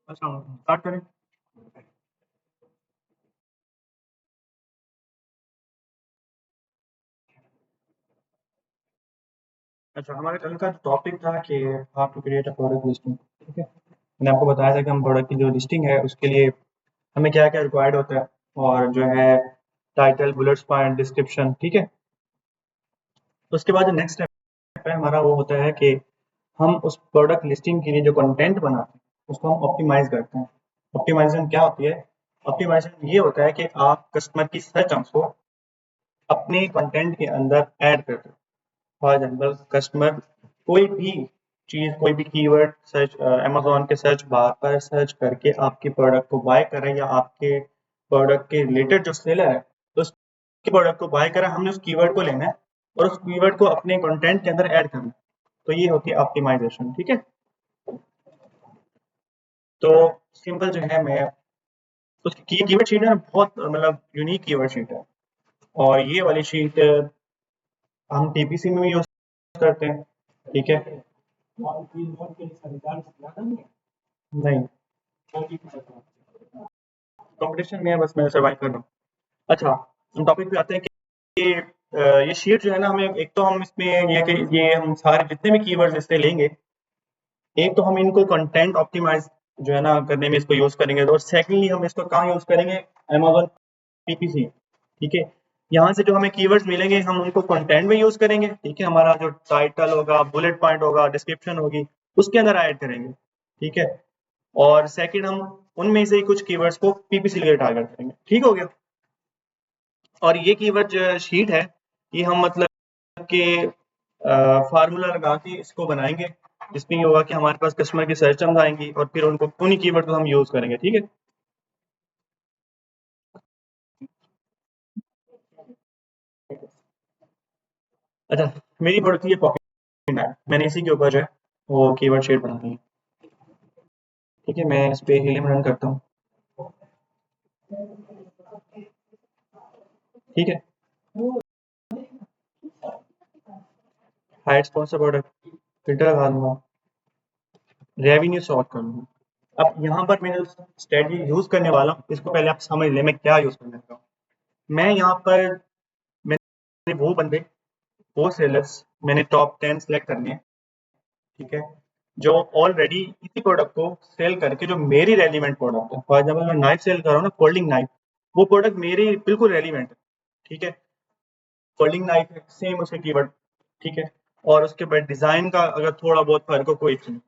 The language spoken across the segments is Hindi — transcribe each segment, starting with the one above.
अच्छा, स्टार्ट करें। अच्छा, हमारे कल का टॉपिक था कि how to create a product listing. ठीक है, मैंने आपको बताया था कि हम प्रोडक्ट की जो लिस्टिंग है उसके लिए हमें क्या क्या रिक्वायर्ड होता है, और जो है टाइटल, बुलेट्स पॉइंट, डिस्क्रिप्शन। ठीक है, तो उसके बाद जो नेक्स्ट स्टेप है हमारा वो होता है कि हम उस प्रोडक्ट लिस्टिंग के लिए जो कंटेंट बनाते हैं उसको हम ऑप्टिमाइज करते हैं। ऑप्टिमाइजेशन क्या होती है? ऑप्टिमाइजेशन ये होता है कि आप कस्टमर की सर्च टर्म्स को अपने कंटेंट के अंदर ऐड करते हो। फॉर एग्जाम्पल, कस्टमर कोई भी चीज़, कोई भी कीवर्ड सर्च अमेज़न के सर्च बार पर सर्च करके आपके प्रोडक्ट को बाय कर रहे हैं, या आपके प्रोडक्ट के रिलेटेड जो सेलर है तो उसके प्रोडक्ट को बाय करा, हमने उस कीवर्ड को लेना है और उस कीवर्ड को अपने कंटेंट के अंदर ऐड करना है। तो ये होती है ऑप्टिमाइजेशन। ठीक है, तो सिंपल जो है, मैं उसकी कीवर्ड शीट है ना, बहुत मतलब यूनिक कीवर्ड शीट है। और ये वाली शीट हम टीपीसी में भी यूज करते हैं। ठीक है, नहीं, कंपटीशन में है, बस मैं सर्वाइव कर रहा हूँ। अच्छा, हम टॉपिक पे आते हैं कि ये शीट जो है ना, हमें एक तो हम इसमें ये कि ये हम सारे जितने भी कीवर्ड्स इससे लेंगे, एक तो हम इनको कंटेंट ऑप्टिमाइज जो है ना करने में इसको यूज करेंगे, और सेकेंडली हम इसको कहाँ यूज करेंगे? Amazon PPC. ठीक है, यहाँ से जो हमें कीवर्ड्स मिलेंगे हम उनको कंटेंट में यूज करेंगे। ठीक है, हमारा जो टाइटल होगा, बुलेट पॉइंट होगा, डिस्क्रिप्शन होगी, उसके अंदर ऐड करेंगे। ठीक है, और सेकंड हम उनमें से ही कुछ कीवर्ड्स को पीपीसी के लिए टारगेट करेंगे। ठीक हो गया। और ये कीवर्ड जो शीट है, ये हम मतलब कि फार्मूला लगा के इसको बनाएंगे, जिसमें ये होगा कि हमारे पास कस्टमर की सर्च टर्म्स आएंगी और फिर उनको उन्हीं कीवर्ड को हम यूज करेंगे। ठीक है, अच्छा, मेरी पड़ती है पॉकेट है, मैंने इसी के ऊपर जो है वो कीवर्ड शीट बना दी है। ठीक है, मैं इस पे हीलियम रन करता हूँ। ठीक है, हाइट स्पॉन्सर प्रोडक्ट फिल्टर लगा दूंगा, रेवेन्यू सॉर्ट कर लूंगा। अब यहाँ पर मैं स्ट्रेटजी यूज करने वाला हूँ, इसको पहले आप समझ लें मैं क्या यूज करने वाला हूँ। मैं यहाँ पर मैंने वो बंदे, वो सेलर्स मैंने टॉप 10 सेलेक्ट करने हैं। ठीक है, जो ऑलरेडी इसी प्रोडक्ट को सेल करके जो मेरी रेलिवेंट प्रोडक्ट है, फॉर एग्जाम्पल मैं नाइफ सेल कर रहा हूँ ना, फोल्डिंग नाइफ, वो प्रोडक्ट मेरी बिल्कुल रेलिवेंट है। ठीक है, फोल्डिंग नाइफ है, सेम उसके कीवर्ड। ठीक है, और उसके बाद डिजाइन का अगर थोड़ा बहुत फर्क हो, कोई इशू नहीं,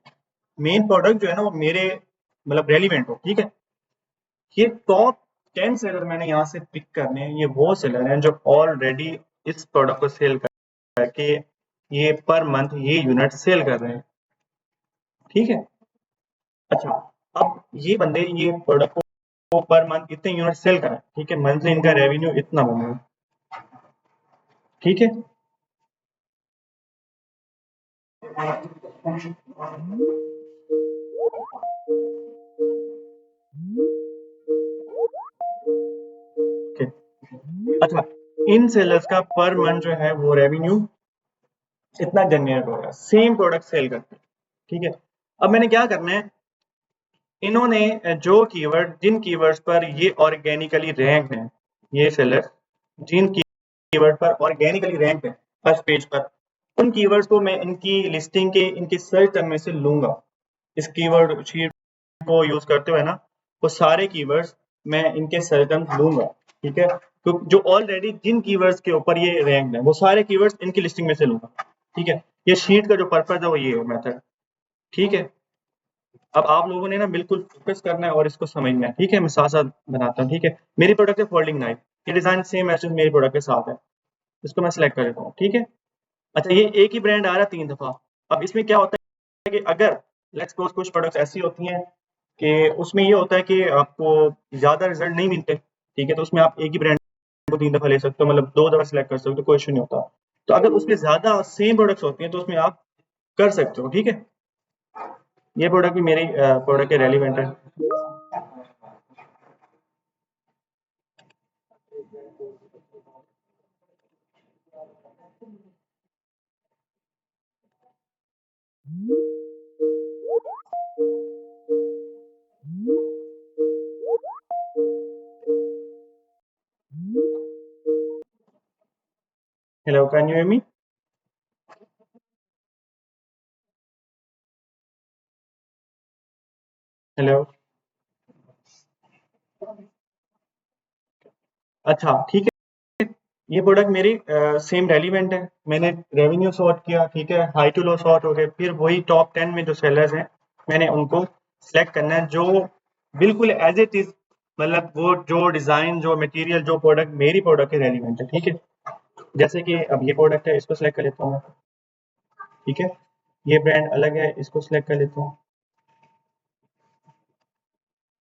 मेन प्रोडक्ट जो है ना वो मेरे मतलब रेलिवेंट हो। ठीक है, ये टॉप 10 सेलर मैंने यहाँ से पिक करने हैं। ये वो सेलर हैं जो ऑलरेडी इस प्रोडक्ट को सेल करके ये पर मंथ ये यूनिट सेल कर रहे हैं। ठीक है, अच्छा, अब ये बंदे ये प्रोडक्ट को पर मंथ इतने यूनिट सेल करें। ठीक है, मंथली इनका रेवेन्यू इतना बना है। ठीक है, ओके, अच्छा, इन सेलर्स का पर मंथ जो है वो रेवेन्यू इतना जनरेट हो रहा है, सेम प्रोडक्ट सेल करते हैं। ठीक है, अब मैंने क्या करना है, इन्होंने जो कीवर्ड, जिन कीवर्ड्स पर ये ऑर्गेनिकली रैंक हैं, ये सेलर जिन कीवर्ड पर ऑर्गेनिकली रैंक है फर्स्ट पेज पर, उन कीवर्ड्स को मैं इनकी लिस्टिंग के, इनके सर्च टर्म में से लूंगा। इस कीवर्ड शीट को यूज करते हुए ना, वो सारे कीवर्ड्स मैं इनके सर्च टर्म लूंगा। ठीक है, तो जो ऑलरेडी जिन कीवर्ड्स के ऊपर ये रैंक है वो सारे कीवर्ड्स इनकी लिस्टिंग में से लूंगा। ठीक है, ये शीट का जो पर्पज है वो ये है मेथड। ठीक है, अब आप लोगों ने ना बिल्कुल फोकस करना है और इसको समझना है। ठीक है, मैं साथ साथ बनाता हूँ। ठीक है, मेरी प्रोडक्ट है फोल्डिंग नाइफ, ये डिजाइन सेम मैचेस मेरी प्रोडक्ट के साथ है, इसको मैं सिलेक्ट कर देता हूँ। ठीक है, अच्छा, ये एक ही ब्रांड आ रहा है 3 दफा। अब इसमें क्या होता है कि अगर लेट्स सपोज कुछ प्रोडक्ट्स ऐसी होती हैं कि उसमें ये होता है कि आपको ज्यादा रिजल्ट नहीं मिलते। ठीक है, तो उसमें आप एक ही ब्रांड को 3 दफ़ा ले सकते हो, मतलब 2 दफ़ा सिलेक्ट कर सकते हो, कोई इश्यू नहीं होता। तो अगर उसमें ज़्यादा सेम प्रोडक्ट्स होती हैं तो उसमें आप कर सकते हो, ठीक है? ये प्रोडक्ट भी मेरी प्रोडक्ट के रेलिवेंट है। Hello, can you hear me? Hello. अच्छा, ठीक है। ये प्रोडक्ट मेरी सेम रेलिवेंट है। मैंने रेवेन्यू सॉर्ट किया, ठीक है, हाई टू लो सॉर्ट हो गए, फिर वही टॉप 10 में जो सेलर्स हैं मैंने उनको सेलेक्ट करना है जो बिल्कुल एज इट इज, मतलब वो जो डिज़ाइन, जो मटेरियल, जो प्रोडक्ट मेरी प्रोडक्ट के रेलिवेंट है, ठीक है। जैसे कि अब ये प्रोडक्ट है, इसको सेलेक्ट कर लेता हूँ मैं, ठीक है। ये ब्रांड अलग है, इसको सेलेक्ट कर लेता हूँ।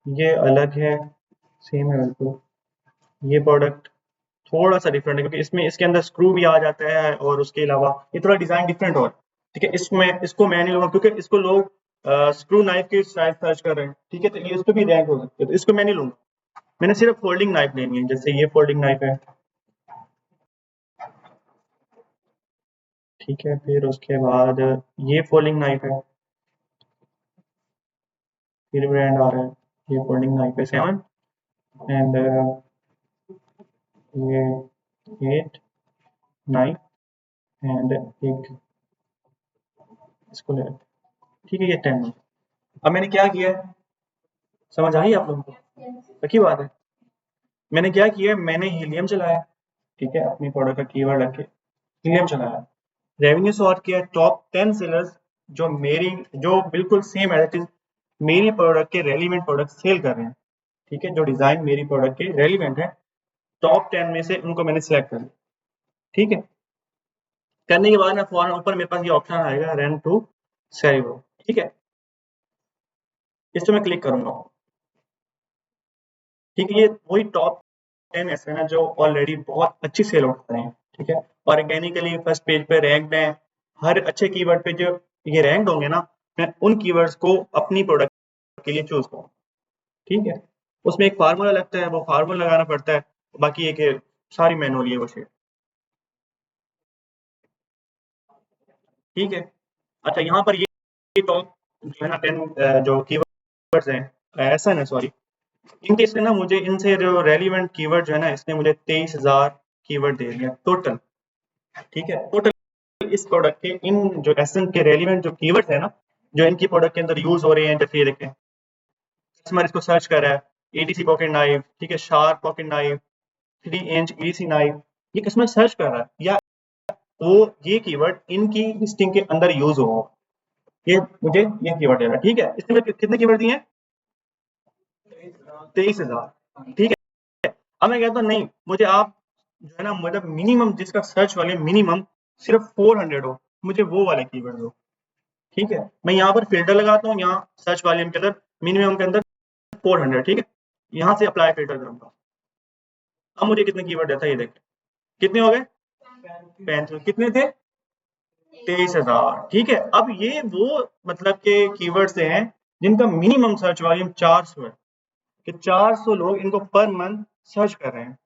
ये अलग है, सेम है बिल्कुल। ये प्रोडक्ट थोड़ा सा डिफरेंट है क्योंकि इसमें इसके अंदर स्क्रू भी आ जाता है और उसके अलावा ये थोड़ा डिजाइन डिफरेंट और, ठीक है। इसमें इसको मैं नहीं लूंगा क्योंकि इसको लोग स्क्रू नाइफ के साइज सर्च कर रहे हैं, ठीक है, तो ये इस पे भी रैंक हो सकती है, तो इसको मैं नहीं लूंगा। मैंने सिर्फ फोल्डिंग नाइफ लेनी है, जैसे ये फोल्डिंग नाइफ है, ठीक है। फिर उसके बाद ये फोल्डिंग नाइफ है, फिर ब्रांड आ रहा है, ये फोल्डिंग नाइफ है 7, एंड ये 8, 9, एंड एक इसको ले, ठीक है, ये 10। अब मैंने क्या किया है, समझ आई आप लोगों को? पक्की बात है। मैंने क्या किया, मैंने हीलियम चलाया, ठीक है, अपनी प्रोडक्ट का कीवर्ड रख के हीलियम चलाया, रेवेन्यू सॉर्ट किया, टॉप 10 सेलर्स जो मेरी, जो बिल्कुल सेम एज इट इज मेरी प्रोडक्ट के रेलिवेंट प्रोडक्ट सेल कर रहे हैं, ठीक है, जो डिजाइन मेरी प्रोडक्ट के रेलिवेंट है, टॉप 10 में से उनको मैंने सिलेक्ट कर लिया, ठीक है। करने के बाद ना फौरन ऊपर मेरे पास ये ऑप्शन आएगा, रन टू सेरिवो, ठीक है। इस पे मैं क्लिक करूंगा, ठीक है। ये वही टॉप 10 ऐसे हैं जो ऑलरेडी बहुत अच्छी सेल हो रहे हैं, ठीक है। ऑर्गेनिकली फर्स्ट पेज पे रैंक्ड हैं, हर अच्छे कीवर्ड पे जो ये रैंक्ड होंगे ना, मैं उन कीवर्ड्स को अपनी प्रोडक्ट के लिए चूज करूँ, ठीक है। उसमें एक फार्मूला लगता है, वो फार्मूला लगाना पड़ता है, बाकी एक सारी मैनुअली है वो शेट, ठीक है। अच्छा, यहाँ पर ये टॉप जो है ना 10 जो कीवर्ड्स हैं, ऐसा है ना, सॉरी, इनके इसने ना मुझे इनसे जो रेलिवेंट कीवर्ड जो है ना, इसने मुझे 23,000 कीवर्ड दे दिया टोटल, ठीक है। टोटल इस प्रोडक्ट के इन जो एसेंट के रेलिवेंट जो कीवर्ड्स है ना, जो इनकी प्रोडक्ट के अंदर यूज हो रहे हैं, जैसे ये देखें, कस्टमर इसको सर्च कर रहा है, एटीसी पॉकेट नाइफ, ठीक है, sharp pocket knife, 3 inch EC knife, ये कस्टमर सर्च कर रहा है, या वो ये कीवर्ड इनकी लिस्टिंग के अंदर यूज हो, ये मुझे ये कीवर्ड दे रहा है, ठीक है। इसमें कितने कीवर्ड दिए हैं? 23,000, ठीक है। अब मैं कहता हूँ नहीं, मुझे आप जो है ना, मतलब मिनिमम जिसका सर्च वॉल्यूम मिनिमम सिर्फ 400 हो, मुझे वो वाले कीवर्ड दो, ठीक है। मैं यहाँ पर फिल्टर लगाता हूँ, यहाँ सर्च वॉल्यूम के अंदर मिनिमम के अंदर 400, ठीक है। यहाँ से अप्लाई फिल्टर करूंगा। अब मुझे कितने कीवर्ड देता है ये देखें, कितने हो गए? 35। कितने थे? 23,000, ठीक है। अब ये वो मतलब के कीवर्ड हैं जिनका मिनिमम सर्च वॉल्यूम 400 है, कि 400 लोग इनको पर मंथ सर्च कर रहे हैं,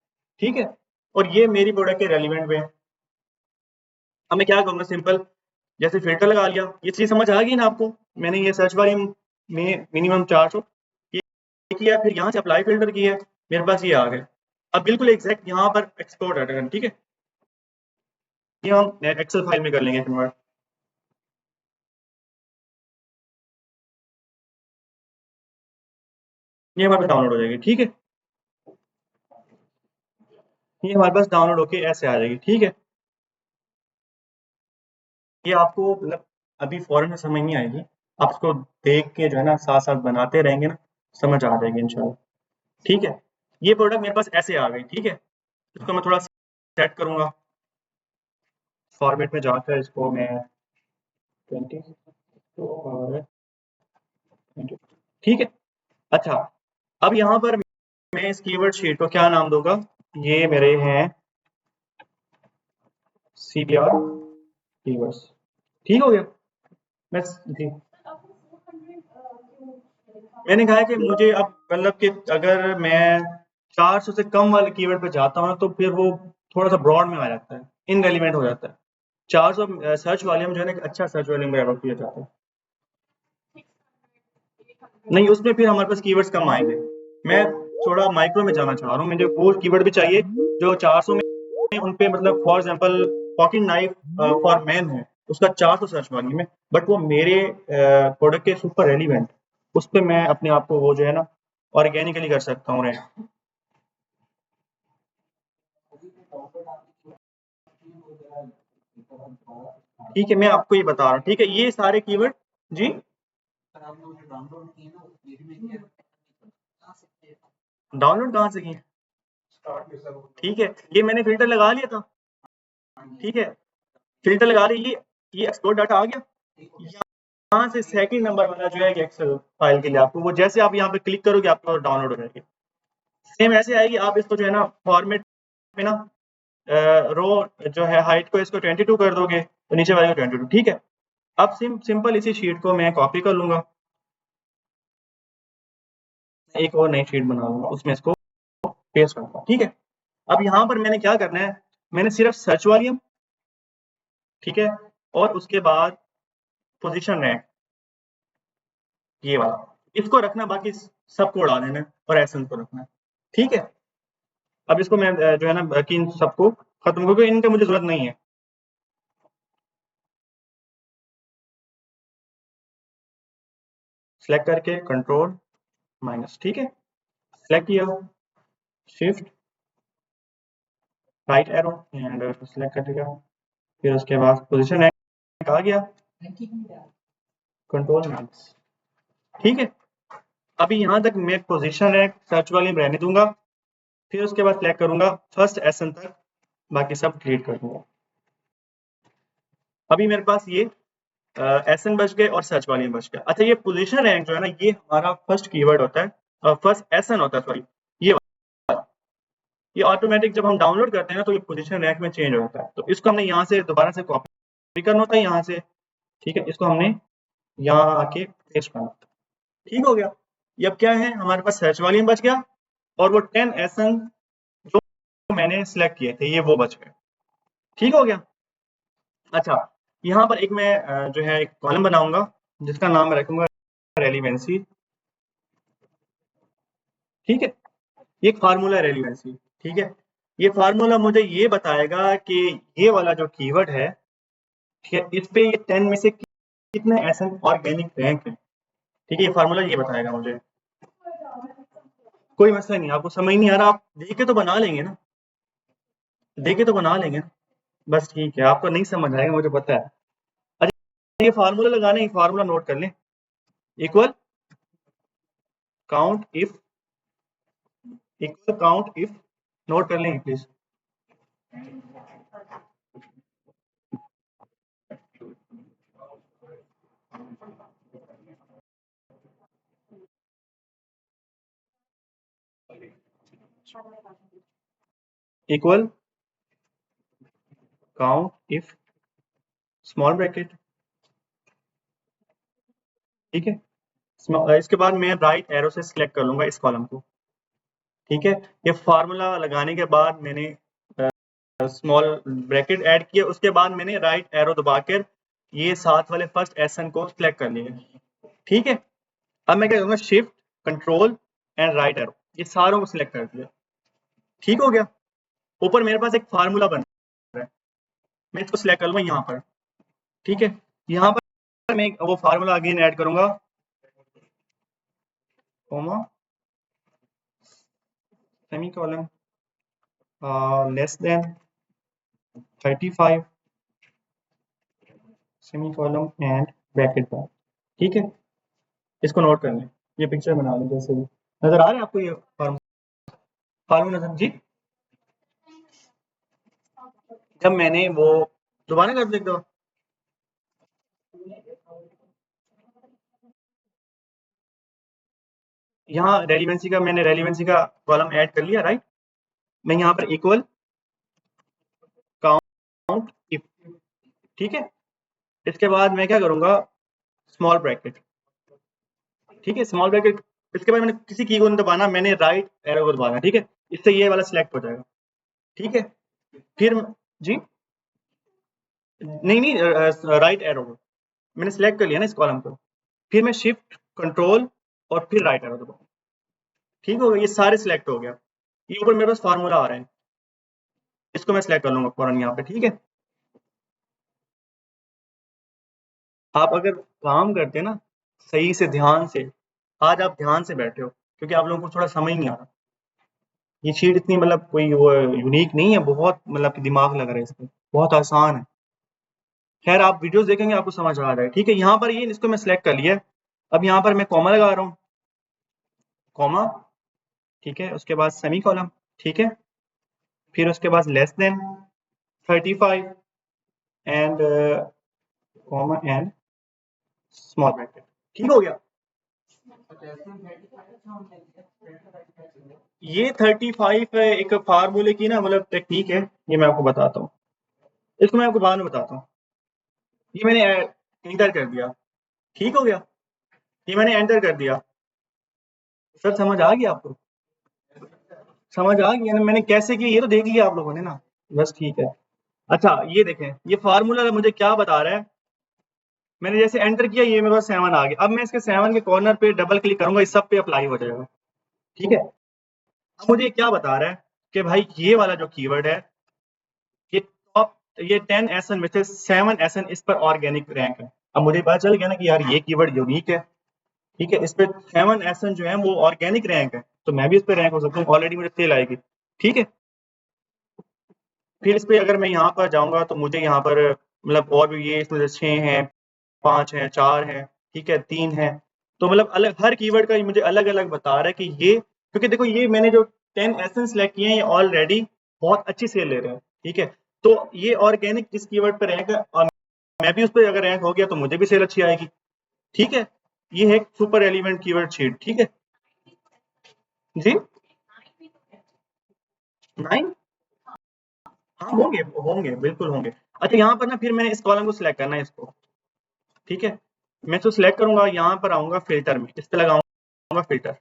ठीक है। और ये मेरी प्रोडक्ट के रेलिवेंट में। अब मैं क्या करूंगा, सिंपल, जैसे फिल्टर लगा लिया, ये चीज समझ आ गई ना आपको। मैंने ये सर्च बार में मिनिमम 400 ये किया, फिर यहाँ से अप्लाई फिल्टर किया, मेरे पास ये आ गया। अब बिल्कुल एग्जैक्ट यहाँ पर एक्सपोर्ट है, ठीक है। ये हम एक्सेल फाइल में कर लेंगे कन्वर्ट। ये हमारे पास डाउनलोड हो जाएगी, ठीक है। ये हमारे पास डाउनलोड होके ऐसे आ जाएगी, ठीक है। ये आपको मतलब अभी फौरन में समझ नहीं आएगी, आप इसको देख के जो है ना साथ साथ बनाते रहेंगे ना, समझ आ जाएगी इंशाल्लाह, ठीक है। ये प्रोडक्ट मेरे पास ऐसे आ गई, ठीक है। इसको मैं थोड़ा सेट करूंगा, फॉर्मेट में जाकर इसको मैं 20 और 20, ठीक है। अच्छा, अब यहाँ पर मैं इस कीवर्ड शीट को क्या नाम दूंगा, ये मेरे हैं CTR कीवर्ड्स। ठीक हो गया। मैं जी मैंने कहा है कि मुझे अब मतलब कि अगर मैं 400 से कम वाले कीवर्ड पे जाता हूँ ना तो फिर वो थोड़ा सा ब्रॉड में आ जाता है, इनरेलीवेंट हो जाता है। 400 सर्च वॉल्यूम जो है ना, एक अच्छा सर्च वॉल्यूम ग्रैब किया जाता है। नहीं, उसमें फिर हमारे पास कीवर्ड्स कम आएंगे। मैं थोड़ा माइक्रो में जाना चाह रहा हूँ, मुझे वो कीवर्ड भी चाहिए जो 400 में उन पे, मतलब for example pocket knife for man है, उसका 400 सर्च वॉल्यूम है, बट वो मेरे प्रोडक्ट के सुपर रेलिवेंट, उस पे मैं अपने आप को वो जो है ना ऑर्गेनिकली कर सकता हूँ रैंक। ठीक है, मैं आपको ये बता रहा हूँ। ठीक है, ये सारे कीवर्ड जी डाउनलोड कहाँ से किए? ठीक है, ये मैंने फिल्टर लगा लिया था। ठीक है, फिल्टर लगा ली, ये एक्सपोर्ट डाटा आ गया। यहाँ से सेकंड नंबर वाला जो है एक्सेल फाइल के लिए आपको, वो जैसे आप यहाँ पे क्लिक करोगे आपको डाउनलोड हो जाएगी। सेम ऐसे आएगी, आप इसको जो है ना फॉर्मेट में ना रो जो है हाइट को इसको 22 कर दोगे तो नीचे वाले को 22। ठीक है, अब सिंपल इसी शीट को मैं कॉपी कर लूंगा, एक और नई शीट बना लूंगा, उसमें इसको पेस्ट करूंगा। ठीक है, अब यहाँ पर मैंने क्या करना है, मैंने सिर्फ सर्च वॉल्यूम, ठीक है, और उसके बाद पोजीशन रैंक, ये वाला इसको रखना, बाकी सबको उड़ा देना है और एसेंस को रखना है। ठीक है, अब इसको मैं जो है ना बाकी इन सबको खत्म, क्योंकि इनका मुझे जरूरत नहीं है। सेलेक्ट करके कंट्रोल माइनस, ठीक है, सेलेक्ट किया, shift right arrow and select कर दिया, फिर उसके बाद पोजीशन रैंक आ गया, कंट्रोल माइनस। ठीक है, अभी यहाँ तक मैं पोजीशन रैंक सर्च वाली रहने दूंगा, फिर उसके बाद सेलेक्ट करूंगा फर्स्ट एसन तक, बाकी सब डिलीट कर दूंगा। अभी मेरे पास ये एसन बच गए और सर्च वॉल्यूम बच गया। अच्छा, ये पोजीशन रैंक जो है ना, ये हमारा फर्स्ट कीवर्ड होता है, फर्स्ट एसन होता है, सॉरी, ये ये ऑटोमेटिक जब हम डाउनलोड करते हैं ना तो ये पोजीशन रैंक में चेंज हो जाता है, तो इसको हमने यहाँ से दोबारा से कॉपी करना होता है यहाँ से। ठीक है, इसको हमने यहाँ आके पेस्ट करना होता है। ठीक हो गया, ये अब क्या है, हमारे पास सर्च वॉल्यूम बच गया और वो 10 एसन जो मैंने सिलेक्ट किए थे ये वो बच गए। ठीक हो गया। अच्छा, यहाँ पर एक मैं जो है एक कॉलम बनाऊंगा जिसका नाम मैं रखूंगा रेलिवेंसी। ठीक है, ये एक फार्मूला रेलिवेंसी। ठीक है, ये फार्मूला मुझे ये बताएगा कि ये वाला जो कीवर्ड है, ठीक है, इस पे ये 10 में से कितने ऐसे ऑर्गेनिक रैंक है। ठीक है, ये फार्मूला ये बताएगा मुझे। कोई मसला नहीं, आपको समझ नहीं आ रहा, आप देख के तो बना लेंगे ना, देख के तो बना लेंगे ना। बस ठीक है, आपको नहीं समझ आएगा मुझे पता है। अच्छा, ये फार्मूला लगाने, फार्मूला नोट कर लें, equal count if, equal count if, note कर लेंगे please. Equal count if small bracket. ठीक है, इसके बाद मैं राइट एरो से सिलेक्ट कर लूंगा इस कॉलम को। ठीक है, ये फार्मूला लगाने के बाद मैंने स्मॉल ब्रैकेट ऐड किया, उसके बाद मैंने राइट एरो दबाकर ये साथ वाले फर्स्ट एसन को सिलेक्ट कर लिया। ठीक है, अब मैं क्या करूंगा, shift control and right arrow, ये सारों को सिलेक्ट कर दिया। ठीक हो गया, ऊपर मेरे पास एक फार्मूला बन रहा है, मैं इसको सिलेक्ट कर लूंगा यहाँ पर। ठीक है, यहाँ पर मैं वो फार्मूला अगेन ऐड करूंगा, comma semicolon less than 35 semicolon and bracket पर। ठीक है, इसको नोट कर लें, ये पिक्चर बना लें जैसे भी। नजर आ रहा है आपको ये फार्मूला नजर जी? जब मैंने वो दोबारा कर देता हूँ, यहाँ रेलिवेंसी का मैंने रेलिवेंसी का कॉलम ऐड कर लिया, राइट। मैं यहाँ पर इक्वल काउंट इफ, ठीक है। इसके बाद मैं क्या करूंगा, स्मॉल ब्रैकेट, ठीक है, स्मॉल ब्रैकेट। इसके बाद मैंने किसी की को नहीं दबाना, मैंने राइट एरो को दबाना, ठीक है, इससे ये वाला सिलेक्ट हो जाएगा, ठीक है। फिर जी नहीं राइट एरो को मैंने सिलेक्ट कर लिया ना इस कॉलम को, फिर मैं शिफ्ट कंट्रोल और फिर राइट एरो दबाऊँ, ठीक हो गया, ये सारे सिलेक्ट हो गया। ये ऊपर मेरे पास फार्मूला आ रहा है, इसको मैं सिलेक्ट कर लूंगा फौरन यहाँ पे, ठीक है। आप अगर काम करते ना सही से ध्यान से, आज आप ध्यान से बैठे हो क्योंकि आप लोगों को थोड़ा समझ नहीं आ रहा, ये शीट इतनी मतलब कोई वो यूनिक नहीं है, बहुत मतलब दिमाग लग रहा है इसमें, बहुत आसान है। खैर आप वीडियोस देखेंगे आपको समझ आ रहा है, ठीक है। यहाँ पर ये इसको मैं सिलेक्ट कर लिया, अब यहाँ पर मैं कॉमा लगा रहा हूँ, कॉमा, ठीक है, उसके बाद सेमी कॉलम, ठीक है, फिर उसके बाद less than 35 and comma and small bracket, ठीक हो गया। ये 35 एक फार्मूले की ना मतलब टेक्निक है, ये मैं आपको बताता हूँ, इसको मैं आपको बाद में बताता हूँ। ये मैंने एंटर कर दिया, ठीक हो गया, ये मैंने एंटर कर दिया। सर समझ आ गया आपको, समझ आ गया ना मैंने कैसे किया, ये तो देख लिया आप लोगों ने ना, बस ठीक है। अच्छा ये देखें, ये फार्मूला मुझे क्या बता रहा है, मैंने जैसे एंटर किया ये मेरे पास 7 आ गया, अब मैं इसके 7 के कॉर्नर पे डबल क्लिक करूंगा, इस सब पे अप्लाई हो जाएगा, ठीक है। अब मुझे क्या बता रहा है कि भाई ये वाला जो कीवर्ड है, ये टॉप, ये 10 एसएन में से 7 एसएन इस पर ऑर्गेनिक रैंक है। अब मुझे पता चल गया ना कि यार ये कीवर्ड यूनिक है, ठीक है, इस पे 7 एसएन जो है वो ऑर्गेनिक रैंक है, तो मैं भी इस पे रैंक हो सकता हूँ, ऑलरेडी मुझे सेल आएगी, ठीक है। फिर इस पे अगर मैं यहाँ पर जाऊंगा तो मुझे यहाँ पर मतलब और भी ये इसमें 6 हैं, 5 हैं, 4 हैं, ठीक है, 3 हैं, तो मतलब अलग हर कीवर्ड का मुझे अलग अलग बता रहा है कि ये, क्योंकि देखो ये मैंने जो 10 एसेंस सेलेक्ट किए हैं ये ऑलरेडी बहुत अच्छी सेल ले रहे हैं, ठीक है। तो ये ऑर्गेनिक जिस कीवर्ड पर रैंक है और मैं भी उस पर अगर रैंक हो गया तो मुझे भी सेल अच्छी आएगी, ठीक है। ये है सुपर एलिमेंट कीवर्ड शीट, ठीक है जी। 9, हाँ होंगे होंगे बिल्कुल होंगे। अच्छा यहाँ पर ना फिर मैंने इस कॉलम को सिलेक्ट करना है इसको, ठीक है, मैं तो सिलेक्ट करूंगा, यहाँ पर आऊंगा फिल्टर में, इस पे लगाऊंगा फिल्टर,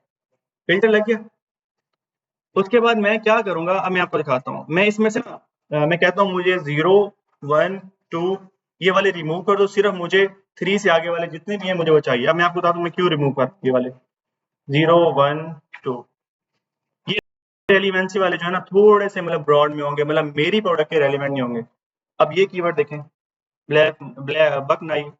फिल्टर लग गया। उसके बाद मैं क्या करूंगा, अब मैं आपको दिखाता हूँ, मैं इसमें से ना मैं कहता हूँ मुझे 0 1 2 ये वाले रिमूव कर दो, सिर्फ मुझे 3 से आगे वाले जितने भी हैं मुझे वो चाहिए। अब मैं आपको बताता हूँ मैं क्यों रिमूव कर ये वाले 0 1 2, ये रेलिवेंसी वाले जो है ना थोड़े से मतलब ब्रॉड में होंगे, मतलब मेरी प्रोडक्ट के रेलिवेंट नहीं होंगे। अब ये कीवर्ड देखें, ब्लैक ब्लैक बक नाइफ,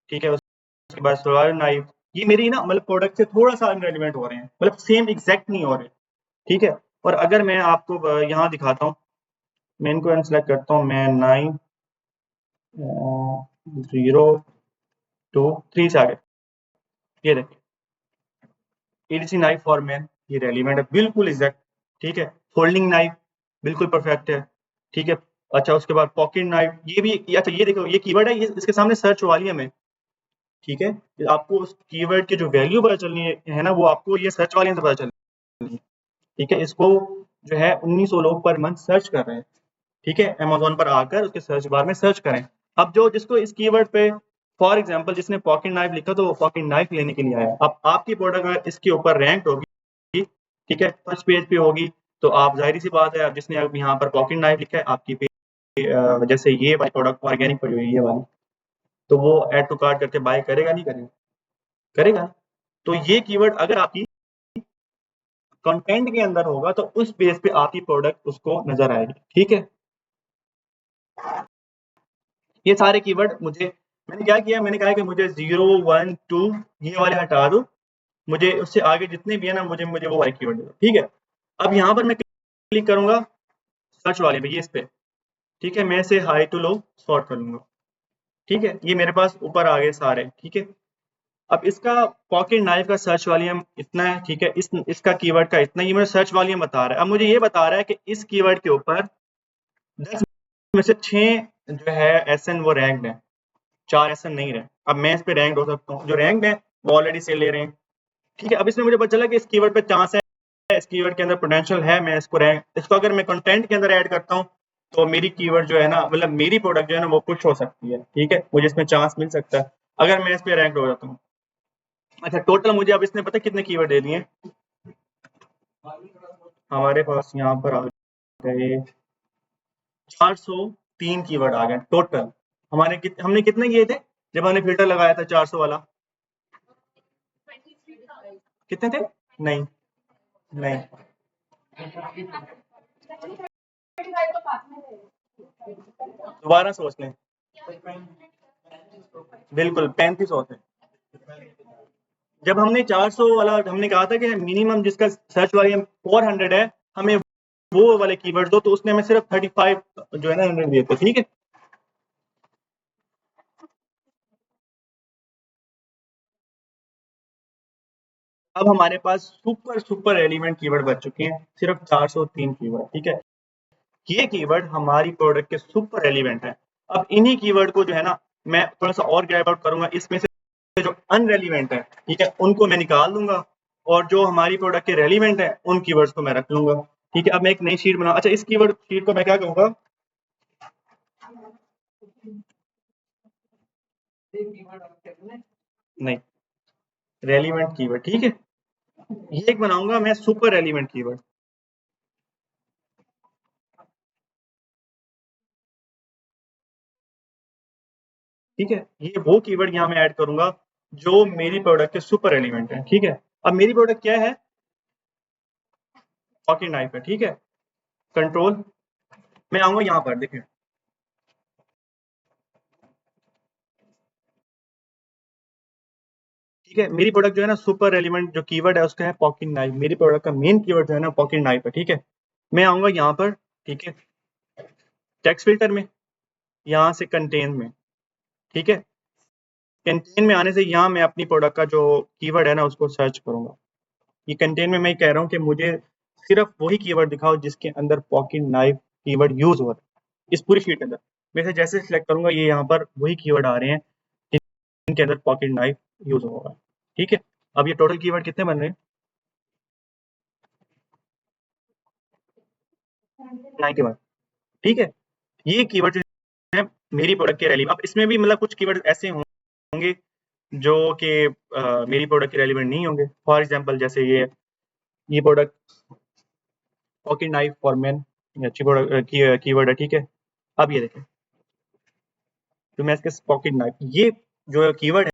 ठीक है, उसके बाद सलवार नाइफ, ये मेरी ना मतलब प्रोडक्ट से थोड़ा सा अनरेलिवेंट हो रहे हैं, मतलब सेम एग्जैक्ट नहीं हो रहे, ठीक है। और अगर मैं आपको यहाँ दिखाता हूँ, मैं इनको अनसेलेक्ट करता हूँ, मैं 9 0 2 3 से आगे, ये देखिए एडीसी नाइफ फॉर मैन, ये रेलिवेंट है बिल्कुल एग्जैक्ट, ठीक है। फोल्डिंग नाइफ बिल्कुल परफेक्ट है, ठीक है। अच्छा उसके बाद पॉकेट नाइफ, ये भी, अच्छा ये देखो ये कीवर्ड है, ये इसके सामने सर्च वाली है मैं, ठीक है। आपको उस कीवर्ड की जो वैल्यू पता चलनी है ना वो आपको ये सर्च वाले से पता चलनी है, ठीक है। इसको जो है 1900 लोग पर मंथ सर्च कर रहे हैं, ठीक है, अमेज़न पर आकर उसके सर्च बार में सर्च करें। अब जो जिसको इस कीवर्ड पे फॉर एग्जांपल जिसने पॉकेट नाइफ लिखा तो वो पॉकेट नाइफ लेने के लिए आया। अब आपकी प्रोडक्ट अगर इसके ऊपर रैंक होगी, ठीक है, फर्स्ट पेज पे होगी, तो आप जाहिर सी बात है आप जिसने अब यहाँ पर पॉकेट नाइफ लिखा है आपकी पे जैसे ये वाली प्रोडक्ट ऑर्गेनिक पड़ी हुई है ये वाली, तो वो ऐड टू कार्ट करके बाय करेगा नहीं करेगा, करेगा। तो ये कीवर्ड अगर आपकी कंटेंट के अंदर होगा तो उस बेस पे आपकी प्रोडक्ट उसको नजर आएगी, ठीक है। ये सारे कीवर्ड मुझे, मैंने क्या किया, मैंने कहा कि मुझे 0 1 2 ये वाले हटा दो, मुझे उससे आगे जितने भी है ना मुझे मुझे वो वाले कीवर्ड दे दो, ठीक है। अब यहाँ पर मैं क्लिक करूंगा सर्च वाले पे, ये इस पे, ठीक है, मैं इसे हाई टू लो सॉर्ट कर लूंगा, ठीक है, ये मेरे पास ऊपर आ गए सारे, ठीक है। अब इसका पॉकेट नाइफ का सर्च वॉल्यूम इतना है, ठीक है, इसका कीवर्ड का इतना, ये मुझे सर्च वॉल्यूम बता रहा है। अब मुझे ये बता रहा है कि इस कीवर्ड के ऊपर 10 में से 6 जो है एसएन वो रैंक्ड है, 4 एसएन नहीं रहे। अब मैं इस पे रैंक हो सकता हूँ, जो रैंक है वो ऑलरेडी सेल ले रहे हैं, ठीक है। अब इसमें मुझे पता चला कि इस कीवर्ड पे चांस है इस कीवर्ड के अंदर पोटेंशियल है, मैं इसको अगर मैं कंटेंट के अंदर ऐड करता हूँ तो मेरी कीवर्ड जो है ना, मतलब मेरी प्रोडक्ट जो है ना वो पुश हो सकती है, ठीक है, मुझे इसमें चांस मिल सकता है अगर मैं इस पे रैंक हो जाता हूँ। अच्छा, टोटल मुझे अब इसने पता कितने कीवर्ड दे दिए, हमारे पास यहाँ पर आ गए 403 कीवर्ड आ गए टोटल। हमने कितने किए थे जब हमने फिल्टर लगाया था 400 वाला? कितने थे? नहीं नहीं, दोबारा सोच लें। बिल्कुल 35 होते हैं। जब हमने 400 वाला हमने कहा था कि मिनिमम जिसका सर्च वॉल्यूम 400 है, हमें वो वाले कीवर्ड दो, तो उसने हमें सिर्फ 35 जो है ना 100 दिए थे, ठीक है। अब हमारे पास सुपर एलिमेंट कीवर्ड बच चुके हैं, सिर्फ 403 कीवर्ड, ठीक है। ये कीवर्ड हमारी प्रोडक्ट के सुपर एलिमेंट है। अब इन्हीं कीवर्ड को जो है ना मैं थोड़ा सा और ग्रैब आउट करूंगा, इसमें से जो अनरेलिवेंट है, ठीक है, उनको मैं निकाल दूंगा और जो हमारी प्रोडक्ट के रेलिवेंट है उन कीवर्ड्स को मैं रख लूंगा, ठीक है। अब मैं एक नई शीट बना, अच्छा इस कीवर्ड शीट को मैं क्या कहूंगा, नहीं, रेलिवेंट कीवर्ड, ठीक है। ये एक बनाऊंगा मैं सुपर रेलिवेंट कीवर्ड, ठीक है। ये वो कीवर्ड यहाँ मैं ऐड करूंगा जो मेरी प्रोडक्ट के सुपर एलिमेंट है, ठीक है। अब मेरी प्रोडक्ट क्या है, पॉकेट नाइफ है, ठीक है। कंट्रोल, मैं आऊंगा यहाँ पर, देखें, ठीक है। मेरी प्रोडक्ट जो है ना सुपर एलिमेंट जो कीवर्ड है उसका है पॉकेट नाइफ, मेरी प्रोडक्ट का मेन कीवर्ड जो है ना पॉकेट नाइफ है, ठीक है। मैं आऊंगा यहाँ पर, ठीक है, टेक्स्ट फिल्टर में, यहाँ से कंटेन में, ठीक है। कंटेन में आने से यहाँ मैं अपनी प्रोडक्ट का जो कीवर्ड है ना उसको सर्च करूंगा। ये कंटेन में मैं कह रहा हूँ कि मुझे सिर्फ वही कीवर्ड दिखाओ जिसके अंदर पॉकेट नाइफ कीवर्ड यूज हो रहा है इस पूरी शीट के अंदर। मैं इसे जैसे सिलेक्ट करूंगा ये यहाँ पर वही कीवर्ड आ रहे हैं जिनके अंदर पॉकेट नाइफ यूज हो रहा है, ठीक है। अब ये टोटल कीवर्ड कितने बन रहे हैं, 91, ठीक है। ये कीवर्ड जो है मेरी प्रोडक्ट के रेलिवेंट, अब इसमें भी मतलब कुछ कीवर्ड ऐसे होंगे जो कि मेरी प्रोडक्ट के रेलिवेंट नहीं होंगे। फॉर एग्जांपल जैसे ये product pocket knife for main, अच्छी प्रोडक्ट कीवर्ड है, ठीक है। अब ये देखें, तो मैं इसके पॉकेट नाइफ, ये जो कीवर्ड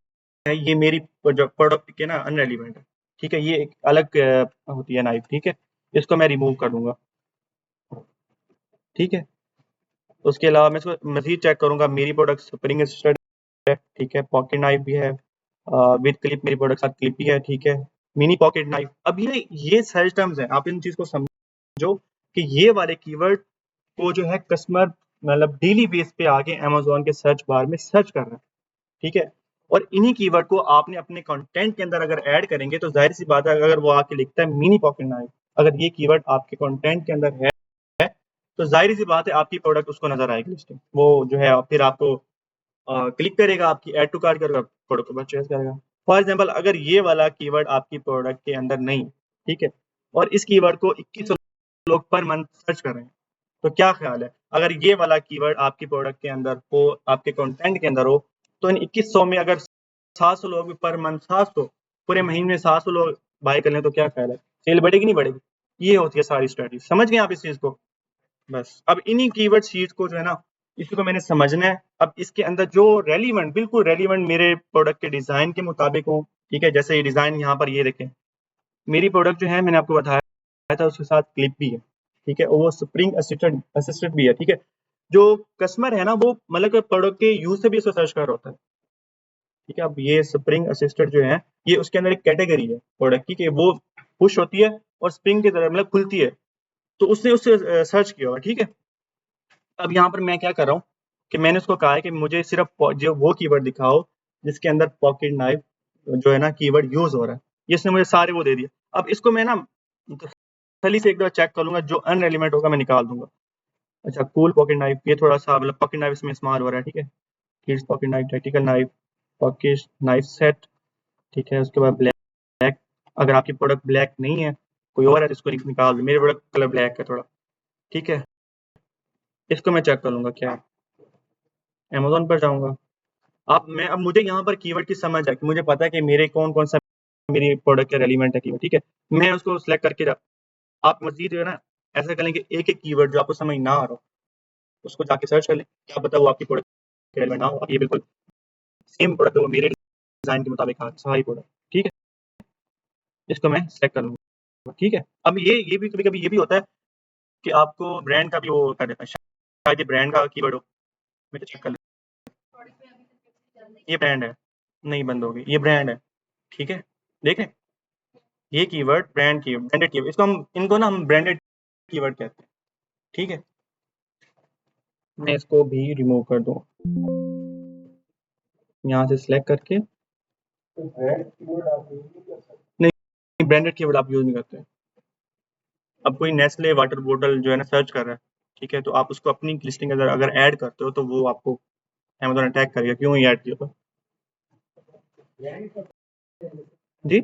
है ये मेरी जो प्रोडक्ट के ना अनरेलिवेंट है, ठीक है। ये एक अलग होती है नाइफ, ठीक है, इसको मैं रिमूव कर दूंगा, ठीक है। उसके अलावा मैं इसको मजीद चेक करूंगा, मेरी प्रोडक्ट स्प्रिंग असिस्टेड है, ठीक है, पॉकेट नाइफ भी है, विद क्लिप मेरी प्रोडक्ट साथ क्लिप भी है, ठीक है, मिनी पॉकेट नाइफ। अब ये सर्च टर्म्स हैं, आप इन चीज को समझो कि ये वाले कीवर्ड को जो है कस्टमर मतलब डेली बेस पे आके अमेजोन के सर्च बार में सर्च कर रहे हैं, ठीक है। और इन्हीं कीवर्ड को आपने अपने कंटेंट के अंदर अगर ऐड करेंगे तो जाहिर सी बात है, अगर वो आके लिखता है मिनी पॉकेट नाइफ, अगर ये कीवर्ड आपके कंटेंट के अंदर है तो जाहिर सी बात है आपकी प्रोडक्ट उसको नजर आएगी लिस्टिंग, वो जो है फिर आपको क्लिक करेगा, आपकी ऐड टू कार्ट करेगा, प्रोडक्ट को परचेज करेगा। फॉर एग्जांपल अगर ये वाला कीवर्ड आपकी प्रोडक्ट के अंदर नहीं, ठीक है, और इस कीवर्ड को 21 लोग पर मंथ सर्च कर रहे हैं, तो क्या ख्याल है अगर ये वाला कीवर्ड आपकी प्रोडक्ट के अंदर हो, आपके कंटेंट के अंदर हो, तो इन 2100 में अगर 700 लोग पर मंथ, 700 पूरे महीने में 700 लोग बाय कर लें तो क्या ख्याल है, सेल बढ़ेगी नहीं बढ़ेगी? ये होती है सारी स्ट्रेटजी, समझ गए आप इस चीज को? बस अब इन्हीं कीवर्ड शीट को जो है ना इसी को मैंने समझना है। अब इसके अंदर जो रेलिवेंट, बिल्कुल रेलिवेंट मेरे प्रोडक्ट के डिजाइन के मुताबिक हो, ठीक है। जैसे ये डिजाइन यहाँ पर ये देखें, मेरी प्रोडक्ट जो है मैंने आपको बताया था उसके साथ क्लिप भी है, ठीक है, और वो स्प्रिंग असिस्टेंट भी है, ठीक है। जो कस्टमर है ना वो मतलब प्रोडक्ट के यूज से भी उसको सर्च कर रहा होता है, ठीक है। अब ये स्प्रिंग असिस्टेंट जो है ये उसके अंदर एक कैटेगरी है प्रोडक्ट की कि वो पुश होती है और स्प्रिंग की तरह मतलब खुलती है, तो उसने उससे सर्च किया हुआ, ठीक है। अब यहाँ पर मैं क्या कर रहा हूँ कि मैंने उसको कहा है कि मुझे सिर्फ जो वो कीवर्ड दिखाओ जिसके अंदर पॉकेट नाइफ जो है ना कीवर्ड यूज हो रहा है, ये इसने मुझे सारे वो दे दिए। अब इसको मैं ना तसल्ली से एक बार चेक कर लूंगा, जो अनरेलिवेंट होगा मैं निकाल दूंगा। अच्छा, कूल पॉकेट नाइफ, ये थोड़ा सा मतलब पॉकेट नाइफ इसमें इस्तेमाल हो रहा है, ठीक है। Kids pocket knife, tactical knife, pocket knife set, ठीक है। उसके बाद ब्लैक, अगर आपकी प्रोडक्ट ब्लैक नहीं है कोई और है तो इसको निकाल दो। मेरे प्रोडक्ट कलर ब्लैक है थोड़ा, ठीक है। इसको मैं चेक कर लूँगा क्या है। अमेज़न पर जाऊँगा। अब मुझे यहाँ पर कीवर्ड की समझ है कि मुझे पता है कि मेरे कौन-कौन सा मेरे प्रोडक्ट के रेलेवेंट है कीवर्ड, ठीक है। मैं उसको सिलेक्ट करके आप मज़ीद जो है ना ऐसा कर लें कि एक-एक कीवर्ड जो आपको समझ ना आ रहा हो, उसको जाके सर्च कर लें। क्या पता वो आपकी प्रोडक्ट के रेलेवेंट ना हो। अब ये बिल्कुल सेम प्रोडक्ट है, वो मेरे डिज़ाइन के मुताबिक आ सारी प्रोडक्ट, ठीक है। इसको मैं सेलेक्ट कर लूँगा, ठीक है। अब ये भी कभी-कभी ये भी होता है कि आपको ब्रांड का भी वो कर देता है, शायद ये ब्रांड का कीवर्ड हो। मैं तो चेक कर लेता हूँ। ये ब्रांड है, नहीं बंद हो गई, ये ब्रांड है, ठीक है। देखें, ये कीवर्ड ब्रांडेड कीवर्ड, इनको ना हम ब्रांडेड कीवर्ड कहते हैं, ठीक है। मैं इसको भी रिमूव कर दूँ, यहाँ से सिलेक्ट करके। नहीं, ब्रांडेड कीवर्ड आप यूज़ नहीं करते। अब कोई नेस्ले वाटर बॉटल जो है ना सर्च कर रहा है, ठीक है, तो आप उसको अपनी लिस्टिंग अगर ऐड करते हो तो वो आपको अमेज़न अटैक करेगा, क्यों ये ऐड किया था? जी?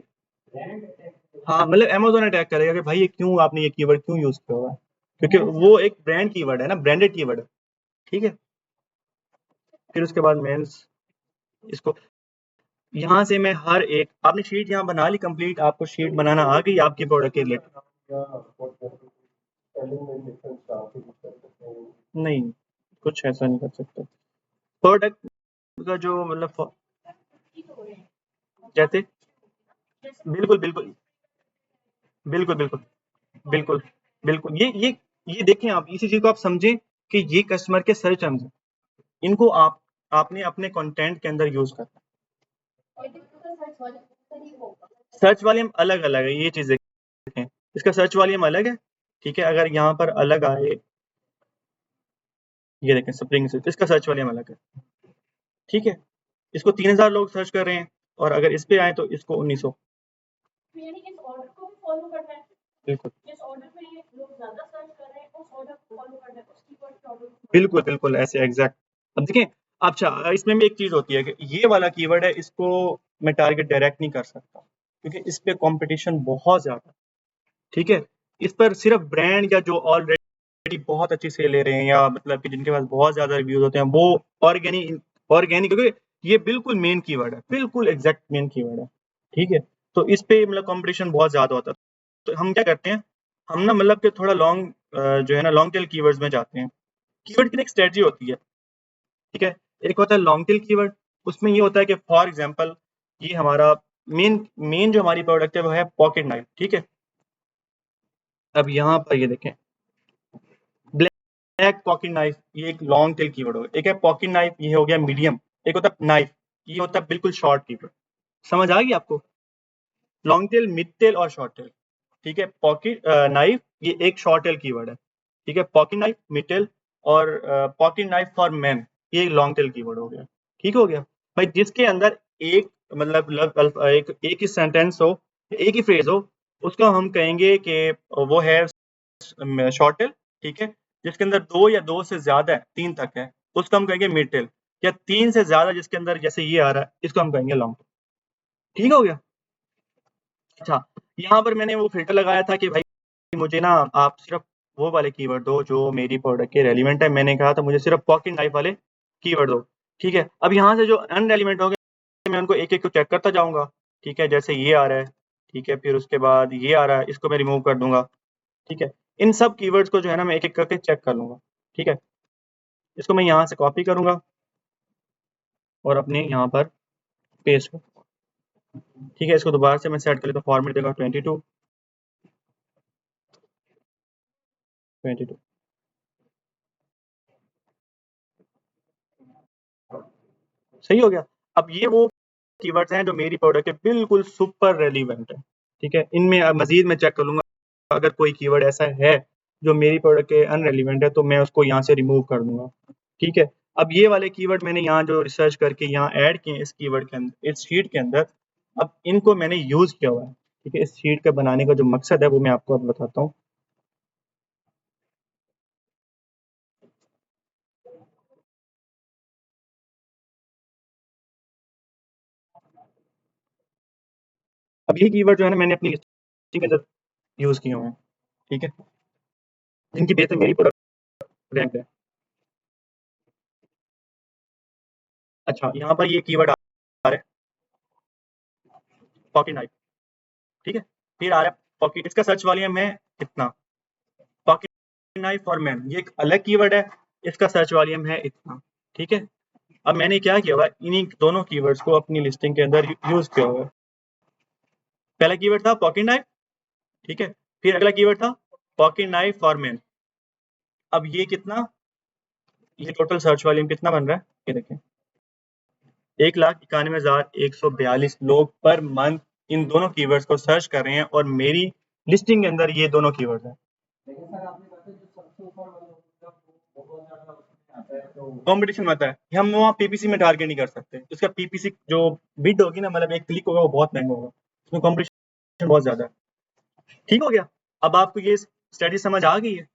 हाँ, मतलब अमेज़न अटैक करेगा कि भाई ये क्यों आपने ये कीवर्ड क्यों यूज़ किया हुआ है? क्योंकि वो एक ब्रांड कीवर्ड है ना, ब्रांडेड कीवर्ड है, ठीक है? फिर उसके बाद मेंस, इसको यहाँ से मैं हर एक, आपने शीट यहाँ बना ली कंप्लीट, आपको शीट बनाना आ गई आपके प्रोडक्ट के रिलेटेड? नहीं, कुछ ऐसा नहीं कर सकते। प्रोडक्ट का जो मतलब जैसे बिल्कुल, बिल्कुल, बिल्कुल, बिल्कुल, बिल्कुल, बिल्कुल। ये देखें, आप इसी चीज़ को आप समझें कि ये कस्टमर के सर्च टर्म्स हैं। इनको आपने अपने कंटेंट के अंदर यूज़ करना है। सर्च वॉल्यूम अलग-अलग है, ये चीज़ देखें। इसका सर्च वॉल्यूम अलग है, ठीक है। अगर यहाँ पर अलग आए, ये देखें स्प्रिंग सूट, इसका सर्च वॉल्यूम अलग है, ठीक है। इसको 3000 लोग सर्च कर रहे हैं और अगर इस पे आए तो इसको 1900। बिल्कुल, बिल्कुल, बिल्कुल ऐसे एग्ज़ैक्ट। अब देखें, अच्छा इसमें भी एक चीज़ होती है कि ये वाला कीवर्ड है, इसको मैं टारगेट डायरेक्ट नहीं कर सकता क्योंकि इस पे कॉम्पिटिशन बहुत ज़्यादा है, ठीक है। इस पर सिर्फ ब्रांड या जो ऑलरेडी बहुत अच्छी सेल ले रहे हैं या मतलब कि जिनके पास बहुत ज़्यादा रिव्यूज़ होते हैं, वो ऑर्गेनिक ऑर्गेनिक, क्योंकि ये बिल्कुल मेन कीवर्ड है, बिल्कुल एग्ज़ैक्ट मेन कीवर्ड है, ठीक है। तो इस पे मतलब कॉम्पिटिशन बहुत ज़्यादा होता है। तो हम क्या करते हैं, हम ना मतलब कि थोड़ा लॉन्ग जो है ना लॉन्ग टेल कीवर्ड्स में जाते हैं। कीवर्ड की एक स्ट्रेटजी होती है, ठीक है। एक होता है लॉन्ग टेल कीवर्ड, उसमें ये होता है कि फॉर एग्जांपल ये हमारा मेन मेन जो हमारी प्रोडक्ट है वो है पॉकेट नाइफ, ठीक है। अब यहाँ पर ये देखें, ब्लैक पॉकेट नाइफ, ये एक लॉन्ग टेल कीवर्ड हो गया। एक है पॉकेट नाइफ, ये हो गया मीडियम। एक होता है नाइफ, ये होता है बिल्कुल शॉर्ट कीवर्ड। समझ आ गई आपको? लॉन्ग टेल, मिड टेल और शॉर्ट टेल, ठीक है। पॉकेट नाइफ ये एक शॉर्ट टेल कीवर्ड है, ठीक है। पॉकेट नाइफ, मिड टेल और पॉकेट नाइफ फॉर मैन, ये लॉन्ग टेल कीवर्ड हो गया, ठीक हो गया भाई। जिसके अंदर एक मतलब एक ही सेंटेंस हो, एक ही फ्रेज हो, उसको हम कहेंगे कि वो है शॉर्ट टेल, ठीक है। जिसके अंदर दो या दो से ज्यादा है, तीन तक है, उसको हम कहेंगे मिड टेल। या तीन से ज्यादा जिसके अंदर जैसे ये आ रहा है, इसको हम कहेंगे लॉन्ग टेल, ठीक हो गया। अच्छा, यहाँ पर मैंने वो फ़िल्टर लगाया था कि भाई मुझे ना आप सिर्फ़ वो वाले कीवर्ड दो जो मेरी प्रोडक्ट के रेलेवेंट है। मैंने कहा था मुझे सिर्फ़ पॉकेट नाइफ़ वाले कीवर्ड दो, ठीक है। अब यहाँ से जो अनरेलेवेंट होंगे मैं उनको एक-एक को चेक करता जाऊँगा, ठीक है। जैसे ये आ रहा है, ठीक है, फिर उसके बाद ये आ रहा है, इसको मैं रिमूव कर दूँगा, ठीक है। इन सब कीवर्ड्स को जो है ना मैं एक-एक करके चेक कर लूँगा, ठीक है। इसको मैं यहाँ से कॉपी करूँगा और अपने यहाँ पर पेस्ट करूँगा, ठीक है। इसको दोबारा से मैं सेट कर लेता हूँ, फॉर्मेट देगा 22, 22 सही हो गया। अब ये वो कीवर्ड्स हैं जो मेरी प्रोडक्ट के बिल्कुल सुपर रेलेवेंट है, ठीक है। इनमें मज़ीद मैं चेक कर लूँगा, अगर कोई कीवर्ड ऐसा है जो मेरी प्रोडक्ट के अनरेलेवेंट है तो मैं उसको यहाँ से रिमूव कर दूँगा, ठीक है। अब ये वाले कीवर्ड मैंने यहाँ जो रिसर्च करके यहाँ ऐड किए हैं इस कीवर्ड के अंदर, इस शीट के अंदर, अब इनको मैंने यूज़ किया हुआ है, ठीक है। इस शीट का बनाने का जो मकसद है वो मैं आपको अब बताता हूँ। अब ये कीवर्ड जो है ना मैंने अपनी लिस्टिंग के अंदर यूज किए हुए हैं, ठीक है, जिनकी बेस पे मेरी प्रोडक्ट रैंक है। अच्छा, यहाँ पर ये कीवर्ड आ रहा है पॉकेट नाइफ, ठीक है, फिर आ रहा है पॉकेट, इसका सर्च वॉल्यूम है इतना, पॉकेट नाइफ फॉर मैन ये एक अलग कीवर्ड है, इसका सर्च वॉल्यूम है इतना, ठीक है। अब मैंने क्या किया हुआ है, इन्हीं दोनों कीवर्ड्स को अपनी लिस्टिंग के अंदर यूज किया हुआ है। पहला कीवर्ड था पॉकेट नाइफ, ठीक है, फिर अगला कीवर्ड था पॉकेट नाइफ फॉर मैन। अब ये कितना, ये टोटल सर्च वॉल्यूम कितना बन रहा है, ये देखें 1,91,142 लोग पर मंथ इन दोनों कीवर्ड्स को सर्च कर रहे हैं और मेरी लिस्टिंग के अंदर ये दोनों कीवर्ड्स हैं। कंपटीशन आता है, हम वहाँ पीपीसी में टारगेट नहीं कर सकते, उसका पीपीसी जो बिड होगी ना, मतलब एक क्लिक होगा वो बहुत महंगा होगा, उसमें कंपटीशन बहुत ज्यादा है। ठीक हो गया, अब आपको ये स्ट्रेटजी समझ आ गई है,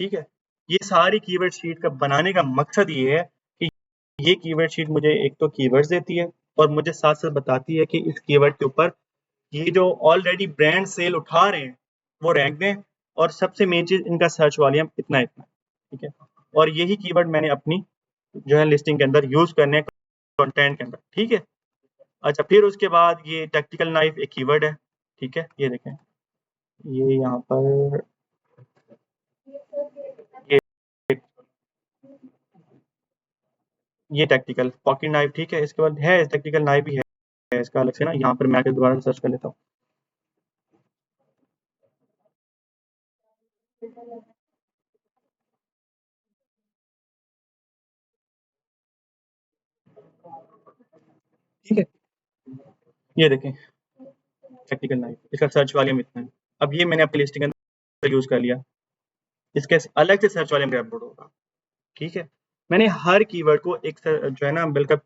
ठीक है। ये सारी कीवर्ड शीट का बनाने का मकसद ये है कि ये कीवर्ड शीट मुझे एक तो कीवर्ड्स देती है और मुझे साथ साथ बताती है कि इस कीवर्ड के ऊपर ये जो ऑलरेडी ब्रांड सेल उठा रहे हैं वो रैंक दें, और सबसे मेन चीज इनका सर्च वॉल्यूम इतना इतना, ठीक है। और यही कीवर्ड मैंने अपनी जो है लिस्टिंग के अंदर यूज करने कंटेंट के अंदर, ठीक है। अच्छा, फिर उसके बाद ये टैक्टिकल नाइफ एक कीवर्ड है, ठीक है, ये देखें, ये यहाँ पर ये ये टैक्टिकल पॉकेट नाइफ, ठीक है, इसके बाद है टैक्टिकल नाइफ भी है इसका अलग से ना, यहाँ पर मैं आके दोबारा सर्च कर लेता हूँ। ठीक है, ये देखें टैक्टिकल नाइफ, इसका सर्च वॉल्यूम इतना है। अब ये मैंने अपनी लिस्टिंग के अंदर यूज कर लिया, इसके अलग से सर्च वॉल्यूम अपलोड होगा, ठीक है। मैंने हर कीवर्ड को एक जो है ना बिल्कुल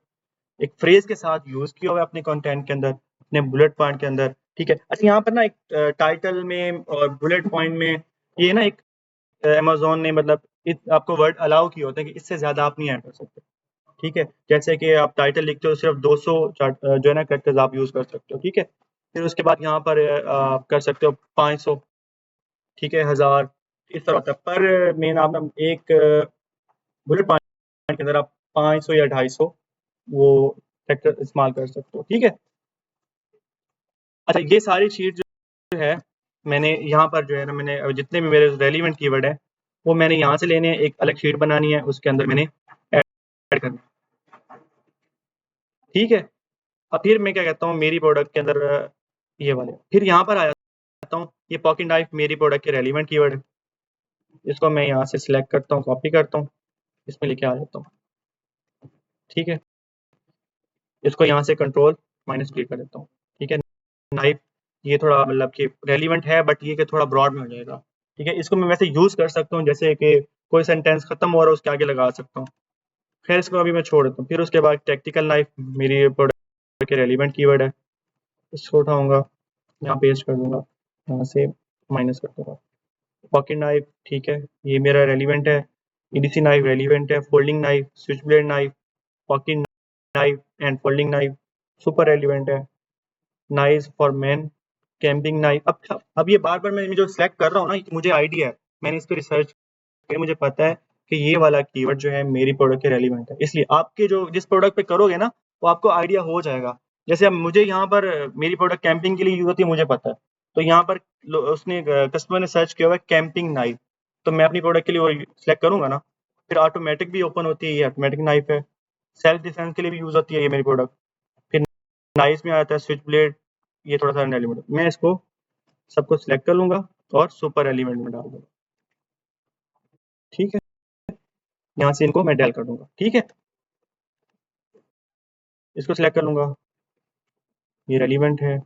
एक फ्रेज के साथ यूज किया हुआ है अपने कंटेंट के अंदर, अपने बुलेट पॉइंट के अंदर, ठीक है। अच्छा, यहाँ पर ना एक टाइटल में और बुलेट पॉइंट में ये ना एक अमेजोन ने मतलब आपको वर्ड अलाउ किए होते हैं कि इससे ज्यादा आप नहीं ऐड कर सकते, ठीक है। जैसे कि आप टाइटल लिखते हो सिर्फ 200 जो है ना कैरेक्टर्स आप यूज कर सकते हो, ठीक है। फिर उसके बाद यहाँ पर आप कर सकते हो 500, ठीक है, 1000, इस तरह होता है। पर मेन आप एक बुलेट पॉइंट के अंदर आप 500 या 250 वो कैरेक्टर इस्तेमाल कर सकते हो, ठीक है। अच्छा, ये सारी शीट जो है मैंने यहाँ पर जो है ना, मैंने जितने भी मेरे रेलिवेंट कीवर्ड है वो मैंने यहाँ से लेने हैं, एक अलग शीट बनानी है, उसके अंदर मैंने ऐड करना है, ठीक है। अब फिर मैं क्या कहता हूँ, मेरी प्रोडक्ट के अंदर ये वाले, फिर यहाँ पर आ जाता हूँ, ये पॉकेट नाइफ मेरी प्रोडक्ट के रेलिवेंट कीवर्ड है, इसको मैं यहाँ से सिलेक्ट करता हूँ, कॉपी करता हूँ, इसमें लेके आ जाता हूँ, ठीक है। इसको यहाँ से कंट्रोल माइनस क्लिक कर देता हूँ, ठीक है। नाइफ ये थोड़ा मतलब कि रेलिवेंट है, बट ये कि थोड़ा ब्रॉड में हो जाएगा, ठीक है। इसको मैं वैसे यूज कर सकता हूँ, जैसे कि कोई सेंटेंस खत्म हो रहा है उसके आगे लगा सकता हूँ, खैर इसको अभी मैं छोड़ देता हूँ। फिर उसके बाद टेक्निकल नाइफ मेरी प्रोडक्ट के रेलिवेंट कीवर्ड है, इसको उठाऊंगा, यहाँ पेस्ट कर दूंगा, यहाँ से माइनस कर दूंगा। पॉकेट नाइफ, ठीक है, ये मेरा रेलिवेंट है। ईडीसी नाइफ रेलिवेंट है। Folding knife, switchblade knife, pocket knife and folding knife super relevant है। Knife for man, camping knife. अब ये बार बार मैं जो सिलेक्ट कर रहा हूँ ना, मुझे आइडिया है, मैंने इस पर रिसर्च करके मुझे पता है कि ये वाला कीवर्ड जो है मेरी प्रोडक्ट के रेलिवेंट है, इसलिए आपके जो जिस प्रोडक्ट पे करोगे ना वो आपको आइडिया हो जाएगा। जैसे अब मुझे यहाँ पर मेरी प्रोडक्ट कैंपिंग के लिए यूज होती है, मुझे पता है, तो यहाँ पर उसने कस्टमर ने सर्च किया हुआ है कैंपिंग नाइफ, तो मैं अपनी प्रोडक्ट के लिए वो सिलेक्ट करूंगा ना। फिर ऑटोमेटिक भी ओपन होती है, ये ऑटोमेटिक नाइफ है। सेल्फ डिफेंस के लिए भी यूज होती है ये मेरी प्रोडक्ट। फिर नाइफ में आता है स्विच ब्लेड, ये थोड़ा सा एलिमेंट, मैं इसको सबको सिलेक्ट कर लूंगा और सुपर एलिमेंट में डाल दूंगा, ठीक है। यहाँ से इनको मैं डेल कर दूंगा, ठीक है। इसको सिलेक्ट कर लूंगा, ये रेलिवेंट है।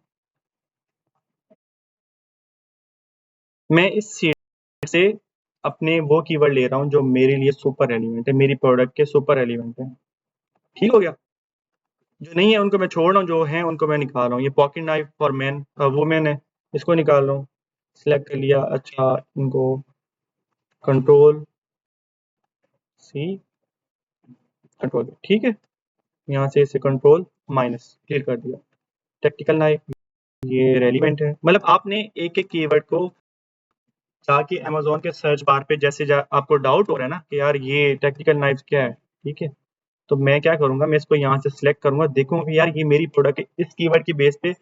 मैं इस सीट से अपने वो कीवर्ड ले रहा हूँ जो मेरे लिए सुपर रेलिवेंट है, मेरी प्रोडक्ट के सुपर रेलिवेंट है, ठीक हो गया। जो नहीं है उनको मैं छोड़ रहा हूँ, जो है उनको मैं निकाल रहा हूँ। ये pocket knife for man women है, इसको निकाल रहा हूँ, सिलेक्ट कर लिया। अच्छा, इनको कंट्रोल सी, कंट्रोल, ठीक है। यहाँ से इसे कंट्रोल माइनस क्लिक कर दिया। टेक्निकल नाइफ ये रेलिवेंट है, मतलब आपने एक एक कीवर्ड को ताकि अमेज़न के सर्च बार पे जैसे आपको डाउट हो रहा है ना कि यार ये टेक्निकल नाइफ्स क्या है, ठीक है? तो मैं क्या करूँगा, मैं इसको यहाँ से सिलेक्ट करूँगा, देखूँगा कि यार ये मेरी प्रोडक्ट है, इस कीवर्ड की बेस पे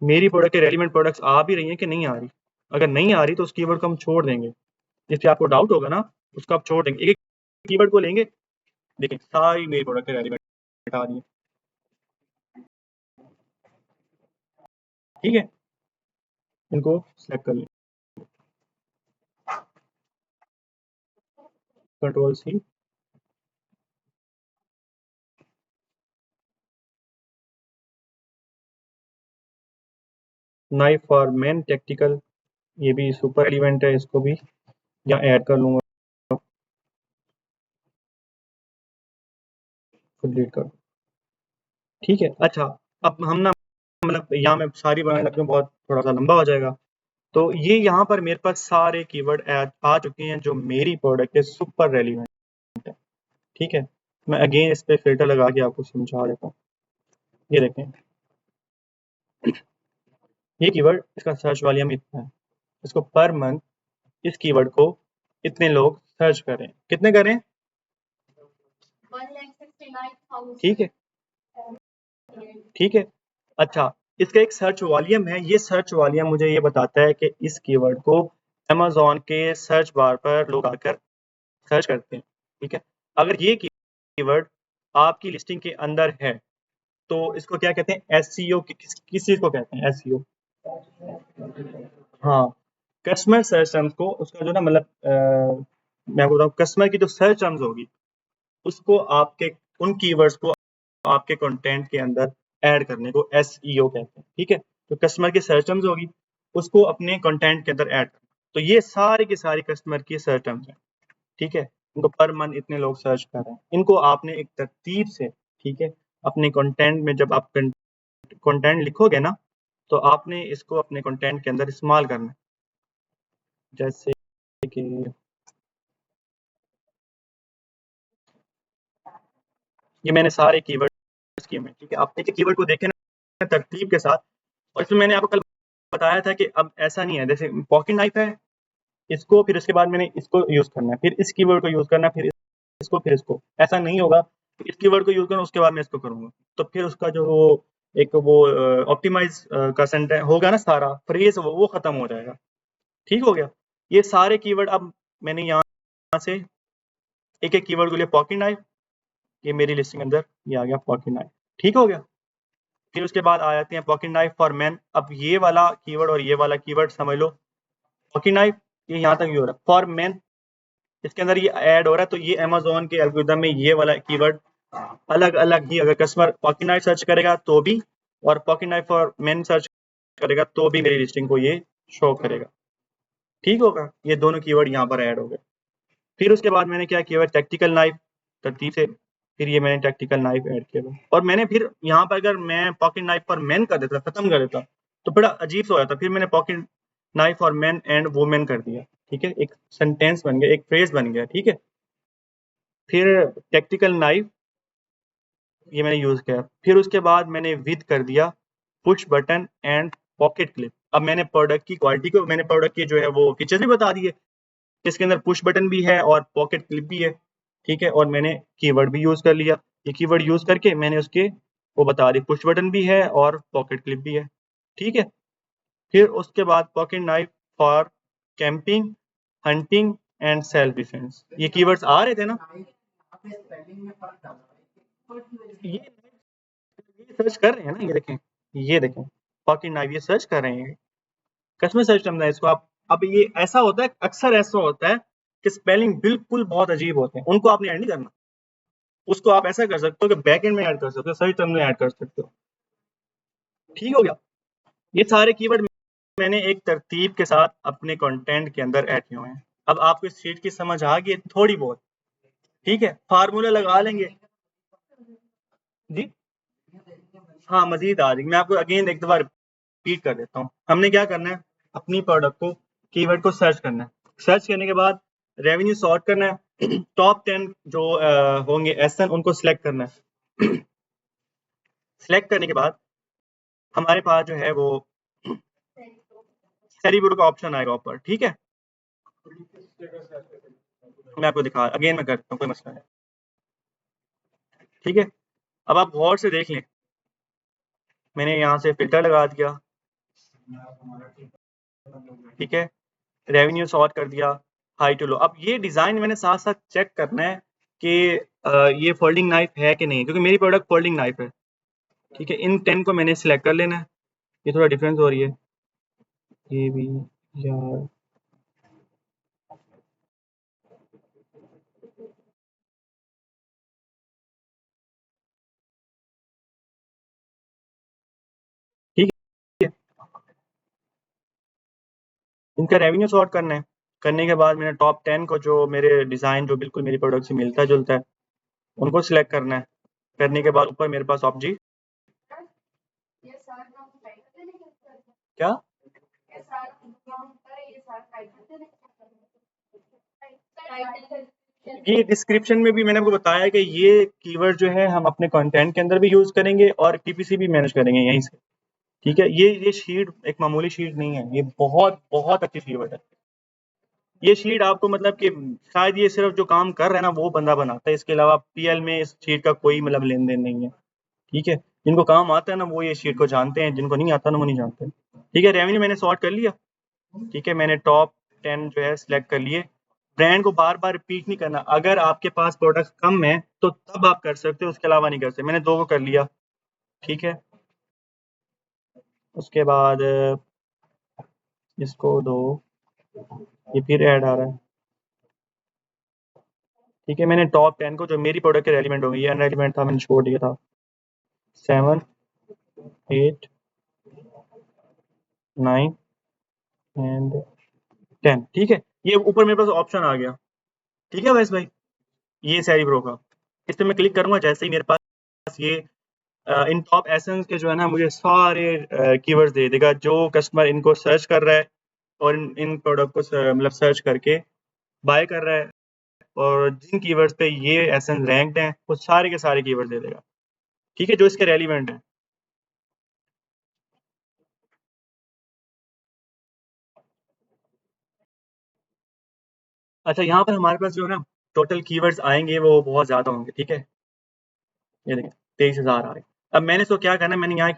मेरी प्रोडक्ट के रेलेवेंट प्रोडक्ट्स आ भी रही हैं कि नहीं आ रही। अगर नहीं आ रही तो उस कीवर्ड को हम छोड़ देंगे। जिस पे आपको डाउट होगा ना, उसको आप छोड़ देंगे। एक-एक कीवर्ड को लेंगे, देखिए सारी मेरी प्रोडक्ट के रेलेवेंट आ रही है। ठीक है? इनको सिलेक्ट कर लें। Control C. Knife for men tactical, ये भी सुपर एलिमेंट है, इसको भी यहाँ ऐड कर लूँगा, फिर डिलीट कर दूँ। ठीक है? अच्छा, अब हम ना मतलब यहाँ मैं सारी बनाने लगता हूँ, बहुत थोड़ा-सा लंबा हो जाएगा। तो ये यहाँ पर मेरे पास सारे कीवर्ड आ चुके हैं जो मेरी प्रोडक्ट के सुपर रेलेवेंट है। ठीक है? मैं अगेन इस पे फ़िल्टर लगा के आपको समझा देता हूँ। ये देखें, ये कीवर्ड इसका सर्च वॉल्यूम इतना है। इसको पर मंथ इस कीवर्ड को इतने लोग सर्च कर रहे हैं। कितने कर रहे हैं? 1,69,000। ठीक है? ठीक है? अच्छा, इसका एक सर्च वॉल्यूम है। ये सर्च वॉल्यूम मुझे ये बताता है कि इस कीवर्ड को अमेज़न के सर्च बार पर लोग आकर सर्च करते हैं। ठीक है? अगर ये कीवर्ड आपकी लिस्टिंग के अंदर है, तो इसको क्या कहते हैं? एसईओ किस चीज़ को कहते हैं एसईओ? हाँ, कस्टमर सर्च टर्म्स को उसका जो ना मतलब मैं बोल रहा हूँ कस्टमर की जो सर्च टर्म्स होगी, उसको आपके उन कीवर्ड्स को आपके कंटेंट के अंदर ऐड करने को एसईओ कहते हैं। ठीक है? तो कस्टमर की सर्च टर्म्स होगी, उसको अपने कंटेंट के अंदर ऐड करना। तो ये सारे के सारे कस्टमर की सर्च टर्म्स हैं। ठीक है? इनको पर मंथ इतने लोग सर्च कर रहे हैं। इनको आपने एक तरतीब से, ठीक है, अपने कंटेंट में जब आप कंटेंट लिखोगे ना, तो आपने इसको अपने कंटेंट के अंदर इस्तेमाल करना है। जैसे कि ये मैंने सारे कीवर्ड्स किए हैं, ठीक है? आप एक कीवर्ड को देखें ना तरतीब के साथ, और इसमें मैंने आपको कल बताया था कि अब ऐसा नहीं है, जैसे पॉकेट नाइफ है, इसको फिर उसके बाद मैंने इसको यूज़ करना है, फिर इस कीवर्ड को यूज़ करना है, फिर इसको, फिर इसको। ऐसा नहीं होगा, इस कीवर्ड को यूज़ करूँ उसके बाद मैं इसको करूँगा। तो फिर उसका जो वो एक वो ऑप्टिमाइज़ का सेंटेंस होगा ना सारा, फ्रेज़ वो खत्म हो जाएगा। ठीक हो गया? ये सारे कीवर्ड अब मैंने यहाँ से एक-एक कीवर्ड के लिए पॉकेट नाइफ, ये मेरी लिस्टिंग के अंदर ये आ गया पॉकेट नाइफ। ठीक हो गया? फिर उसके बाद आ जाते हैं पॉकेट नाइफ फॉर मेन। अब ये वाला कीवर्ड और ये वाला कीवर्ड समझ लो। पॉकेट नाइफ ये यहाँ तक ही हो रहा है। फॉर मेन इसके अंदर ये ऐड हो रहा है, तो ये अमेज़न के एल्गोरिथम में ये वाला कीवर्ड अलग-अलग ही, अगर कस्टमर पॉकेट नाइफ सर्च करेगा तो भी, और pocket knife for main search करेगा तो भी मेरी लिस्टिंग को ये शो करेगा। ठीक होगा? ये दोनों कीवर्ड यहाँ पर ऐड हो गए। फिर उसके बाद मैंने क्या किया, टैक्टिकल नाइफ तरतीब से, फिर ये मैंने टैक्टिकल नाइफ ऐड किया हुआ, और मैंने फिर यहाँ पर अगर मैं पॉकेट नाइफ फॉर मेन कर देता, खत्म कर देता, तो बड़ा अजीब सा हो जाता। फिर मैंने pocket knife for main and women कर दिया। ठीक है? एक सेंटेंस बन गया, एक फ्रेज बन गया। ठीक है? फिर टैक्टिकल नाइफ ये मैंने यूज किया। फिर उसके बाद मैंने विद कर दिया push button and pocket clip. अब मैंने प्रोडक्ट की क्वालिटी को, मैंने प्रोडक्ट की जो है वो फीचर्स भी बता दिए, इसके अंदर पुश बटन भी है और पॉकेट क्लिप भी है। ठीक है? और मैंने कीवर्ड भी यूज कर लिया। ये कीवर्ड यूज करके मैंने उसके वो बता दी, पुश बटन भी है और पॉकेट क्लिप भी है। ठीक है? फिर उसके बाद pocket knife for camping, hunting and self defence. ये कीवर्ड्स आ रहे थे ना, ये सर्च कर रहे हैं ना, ये देखें पॉकेट नाइफ ये सर्च कर रहे हैं। कस्टमर सर्च टर्म है इसको आप। अब ये ऐसा होता है, अक्सर ऐसा होता है कि स्पेलिंग बिल्कुल बहुत अजीब होते हैं, उनको आपने ऐड नहीं करना। उसको आप ऐसा कर सकते हो कि बैक एंड में ऐड कर सकते हो, सर्च टर्म में ऐड कर सकते हो। ठीक हो गया? ये सारे कीवर्ड मैंने एक तरतीब के साथ अपने कंटेंट के अंदर ऐड किए हुए हैं। अब आपको इस चीज की समझ आ गई थोड़ी बहुत? ठीक है? फार्मूला लगा लेंगे जी। हाँ, मजीद आ जाएगी। मैं आपको अगेन एक दफा रिपीट कर देता हूँ। हमने क्या करना है, अपनी प्रोडक्ट को, कीवर्ड को सर्च करना है। सर्च करने के बाद रेवेन्यू सॉर्ट करना है। टॉप 10 जो होंगे एसएन, उनको सिलेक्ट करना है। सिलेक्ट करने के बाद हमारे पास जो है वो सैरी ब्रो का ऑप्शन आएगा ऊपर, ठीक है। मैं आपको दिखा अगेन मैं करता हूँ, कोई मसला नहीं, ठीक है। अब आप गौर से देख लें, मैंने यहाँ से फिल्टर लगा दिया, ठीक है, रेवेन्यू सॉर्ट कर दिया हाई टू लो। अब ये डिज़ाइन मैंने साथ साथ चेक करना है कि ये फोल्डिंग नाइफ है कि नहीं, क्योंकि मेरी प्रोडक्ट फोल्डिंग नाइफ है, ठीक है। इन 10 को मैंने सिलेक्ट कर लेना है। ये थोड़ा डिफरेंस हो रही है, ये भी यार, ठीक है। इनका रेवेन्यू सॉर्ट करना है। करने के बाद मैंने टॉप 10 को, जो मेरे डिज़ाइन जो बिल्कुल मेरी प्रोडक्ट से मिलता जुलता है, उनको सिलेक्ट करना है। करने के बाद ऊपर मेरे पास ऑब्जी क्या ये डिस्क्रिप्शन में भी मैंने आपको बताया कि ये कीवर्ड जो है हम अपने कंटेंट के अंदर भी यूज करेंगे और टीपीसी भी मैनेज करेंगे यहीं से, ठीक है। ये शीट एक मामूली शीट नहीं है, ये बहुत बहुत अच्छी शीट है। ये शीट आपको मतलब कि शायद ये सिर्फ जो काम कर रहा है ना वो बंदा बनाता है, इसके अलावा पीएल में इस शीट का कोई मतलब लेन देन नहीं है, ठीक है। जिनको काम आता है ना वो ये शीट को जानते हैं, जिनको नहीं आता ना वो नहीं जानते, ठीक है। रेवेन्यू मैंने सॉर्ट कर लिया, ठीक है। मैंने टॉप 10 जो है सिलेक्ट कर लिए। ब्रांड को बार बार रिपीट नहीं करना, अगर आपके पास प्रोडक्ट कम है तो तब आप कर सकते हो, उसके अलावा नहीं कर सकते। मैंने 2 को कर लिया, ठीक है। उसके बाद इसको दो, ये फिर ऐड आ रहा है, ठीक है। मैंने टॉप 10 को जो मेरी प्रोडक्ट के रेलिवेंट होंगे, ये अनरेलिवेंट था मैंने छोड़ दिया था, 7 8 9 एंड 10, ठीक है। ये ऊपर मेरे पास ऑप्शन आ गया, ठीक है वैसे भाई। ये सैरी ब्रो का, इस पर मैं क्लिक करूंगा, जैसे ही मेरे पास ये इन टॉप एसेंस के जो है ना मुझे सारे कीवर्ड्स दे देगा जो कस्टमर इनको सर्च कर रहा है और इन प्रोडक्ट को मतलब सर्च करके बाय कर रहा है, और जिन कीवर्ड्स पे ये एसेंस रैंक्ड हैं वो सारे के सारे कीवर्ड दे देगा, ठीक है, जो इसके रेलिवेंट है। अच्छा, यहाँ पर हमारे पास जो है ना टोटल कीवर्ड्स आएंगे वो बहुत ज़्यादा होंगे, ठीक है। ये देखिए 23,000 आ रहे। अब मैंने इसको क्या करना है, मैंने यहाँ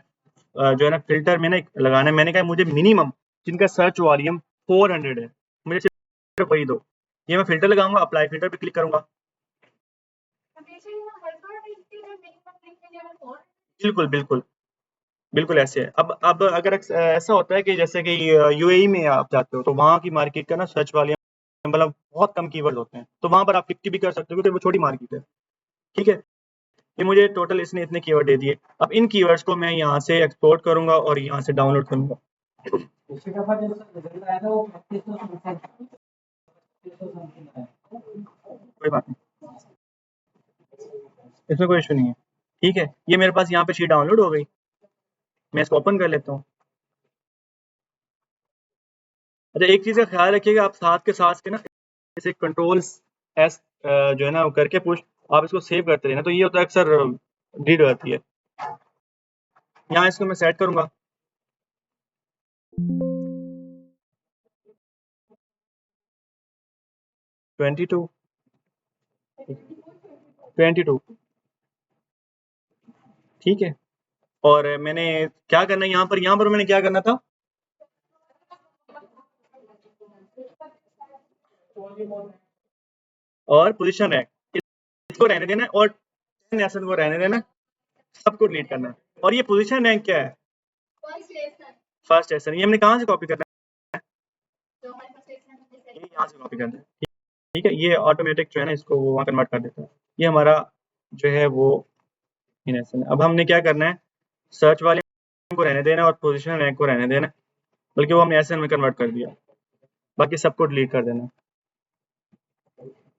जो है ना फिल्टर में ना लगाना है। मैंने कहा मुझे मिनिमम जिनका सर्च वॉल्यूम 400 है, मुझे सिर्फ वही दो। ये मैं फिल्टर लगाऊंगा, अप्लाई फिल्टर पे क्लिक करूंगा, बिल्कुल बिल्कुल बिल्कुल ऐसे है। अब अगर ऐसा होता है कि जैसे कि यूएई में आप जाते हो तो वहाँ की मार्केट का ना सर्च वॉल्यूम मतलब बहुत कम कीवर्ड होते हैं, तो वहाँ पर आप 50 भी कर सकते हो क्योंकि वो छोटी मार्केट है, ठीक है। ये मुझे टोटल इसने इतने कीवर्ड दे दिए। अब इन कीवर्ड्स को मैं यहाँ से एक्सपोर्ट करूंगा और यहाँ से डाउनलोड करूंगा, कोई बात नहीं, इसमें कोई इशू नहीं है, ठीक है। ये मेरे पास यहाँ पे शीट डाउनलोड हो गई, मैं इसको ओपन कर लेता हूँ। अच्छा, एक चीज़ का ख्याल रखिएगा, आप साथ के साथ के ना जैसे कंट्रोल एस जो है ना वो करके पुश आप इसको सेव करते रहना, तो ये होता है अक्सर डिलीट हो जाती है। यहाँ इसको मैं सेट करूंगा, 22 22, ठीक है। और मैंने क्या करना है यहाँ पर मैंने क्या करना था, और पोजीशन रैंक इसको रहने देना है, और 10 एसन को रहने देना, सबको डिलीट करना है। और ये पोजीशन रैंक क्या है, फर्स्ट एसन, ये हमने कहाँ से कॉपी करना है, ये यहाँ से कॉपी करना है, ठीक है। ये ऑटोमेटिक जो है ना इसको वो वहाँ कन्वर्ट कर देता है। ये हमारा जो है वो इन एसन। अब हमने क्या करना है, सर्च वाले को रहने देना और पोजीशन रैंक को रहने देना, बल्कि वो हमने एसन में कन्वर्ट कर दिया, बाकी सबको डिलीट कर देना,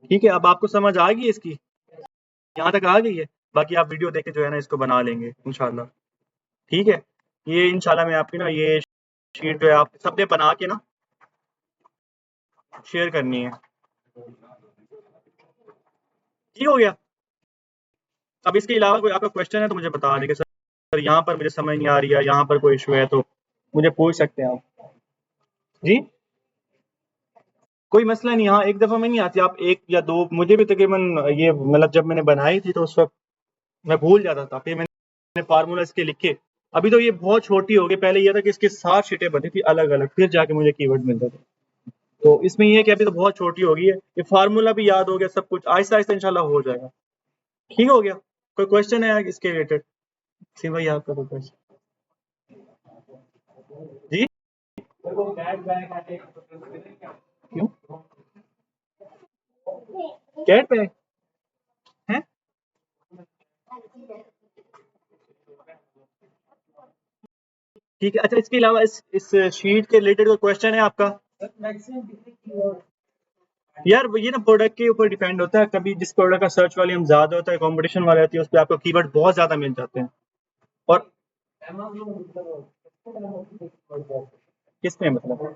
ठीक है। अब आपको समझ आ गई इसकी, यहाँ तक आ गई है। बाकी आप वीडियो देख के जो है ना इसको बना लेंगे इंशाल्लाह, ठीक है। ये इंशाल्लाह मैं आपकी ना ये शीट जो है आप सबने बना के ना शेयर करनी है, ठीक हो गया। अब इसके अलावा कोई आपका क्वेश्चन है तो मुझे बता देंगे सर, यहाँ पर मुझे समझ नहीं आ रही है, यहाँ पर कोई इशू है तो मुझे पूछ सकते हैं आप। जी कोई मसला नहीं, हाँ एक दफ़ा में नहीं आती, आप एक या दो, मुझे भी तकरीबन ये मतलब जब मैंने बनाई थी तो उस वक्त मैं भूल जाता था, फिर मैंने फार्मूला इसके लिखे। अभी तो ये बहुत छोटी हो गई, पहले ये था कि इसकी 7 शीटें बनी थी अलग अलग, फिर जाके मुझे कीवर्ड मिलते थे। तो इसमें ये है कि अभी तो बहुत छोटी हो गई है, ये फार्मूला भी याद हो गया, सब कुछ आहिस्ता आहिस्ता इंशाल्लाह हो जाएगा। ठीक हो गया। कोई क्वेश्चन है इसके रिलेटेड? सिर्फ वही आपका कोई क्वेश्चन? जी क्यों कैट पे है? ठीक है, अच्छा इसके अलावा इस शीट के रिलेटेड कोई क्वेश्चन है आपका? यार ये ना प्रोडक्ट के ऊपर डिपेंड होता है, कभी जिस प्रोडक्ट का सर्च वॉल्यूम ज्यादा होता है, कंपटीशन वाले होती है, उस पर आपको कीवर्ड बहुत ज्यादा मिल जाते हैं। और किसमें मतलब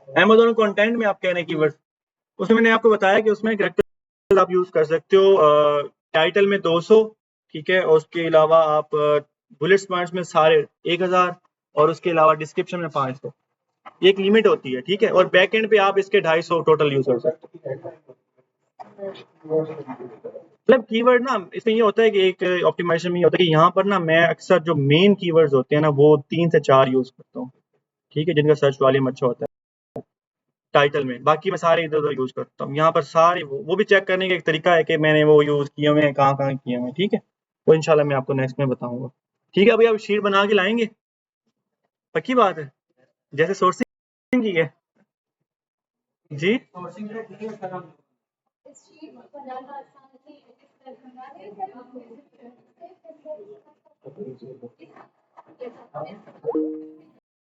अमेजोन कंटेंट में आप कह रहे हैं कीवर्ड, उसमें मैंने आपको बताया कि उसमें कैरेक्टर आप यूज कर सकते हो, टाइटल में 200, ठीक है, और उसके अलावा आप बुलेट्स पॉइंट्स में सारे 1000, और उसके अलावा डिस्क्रिप्शन में 500, ये एक लिमिट होती है, ठीक है, और बैक एंड पे आप इसके 250 टोटल यूज कर सकते हो। मतलब कीवर्ड ना इसमें ये होता है कि एक ऑप्टिमाइजेशन में ये होता है कि यहाँ पर ना मैं अक्सर जो मेन कीवर्ड्स होते हैं ना वो 3 से 4 यूज करता हूँ, ठीक है, जिनका सर्च वॉल्यूम अच्छा होता है टाइटल में, बाकी मैं सारे इधर उधर यूज करता हूँ। यहाँ पर सारे वो भी चेक करने का एक तरीका है कि मैंने वो यूज किए हुए हैं, कहाँ कहाँ किए हुए हैं, ठीक है, वो इंशाल्लाह मैं आपको नेक्स्ट में बताऊंगा। ठीक है, अभी आप शीट बना के लाएंगे? पक्की बात है, जैसे सोर्सिंग की है। जी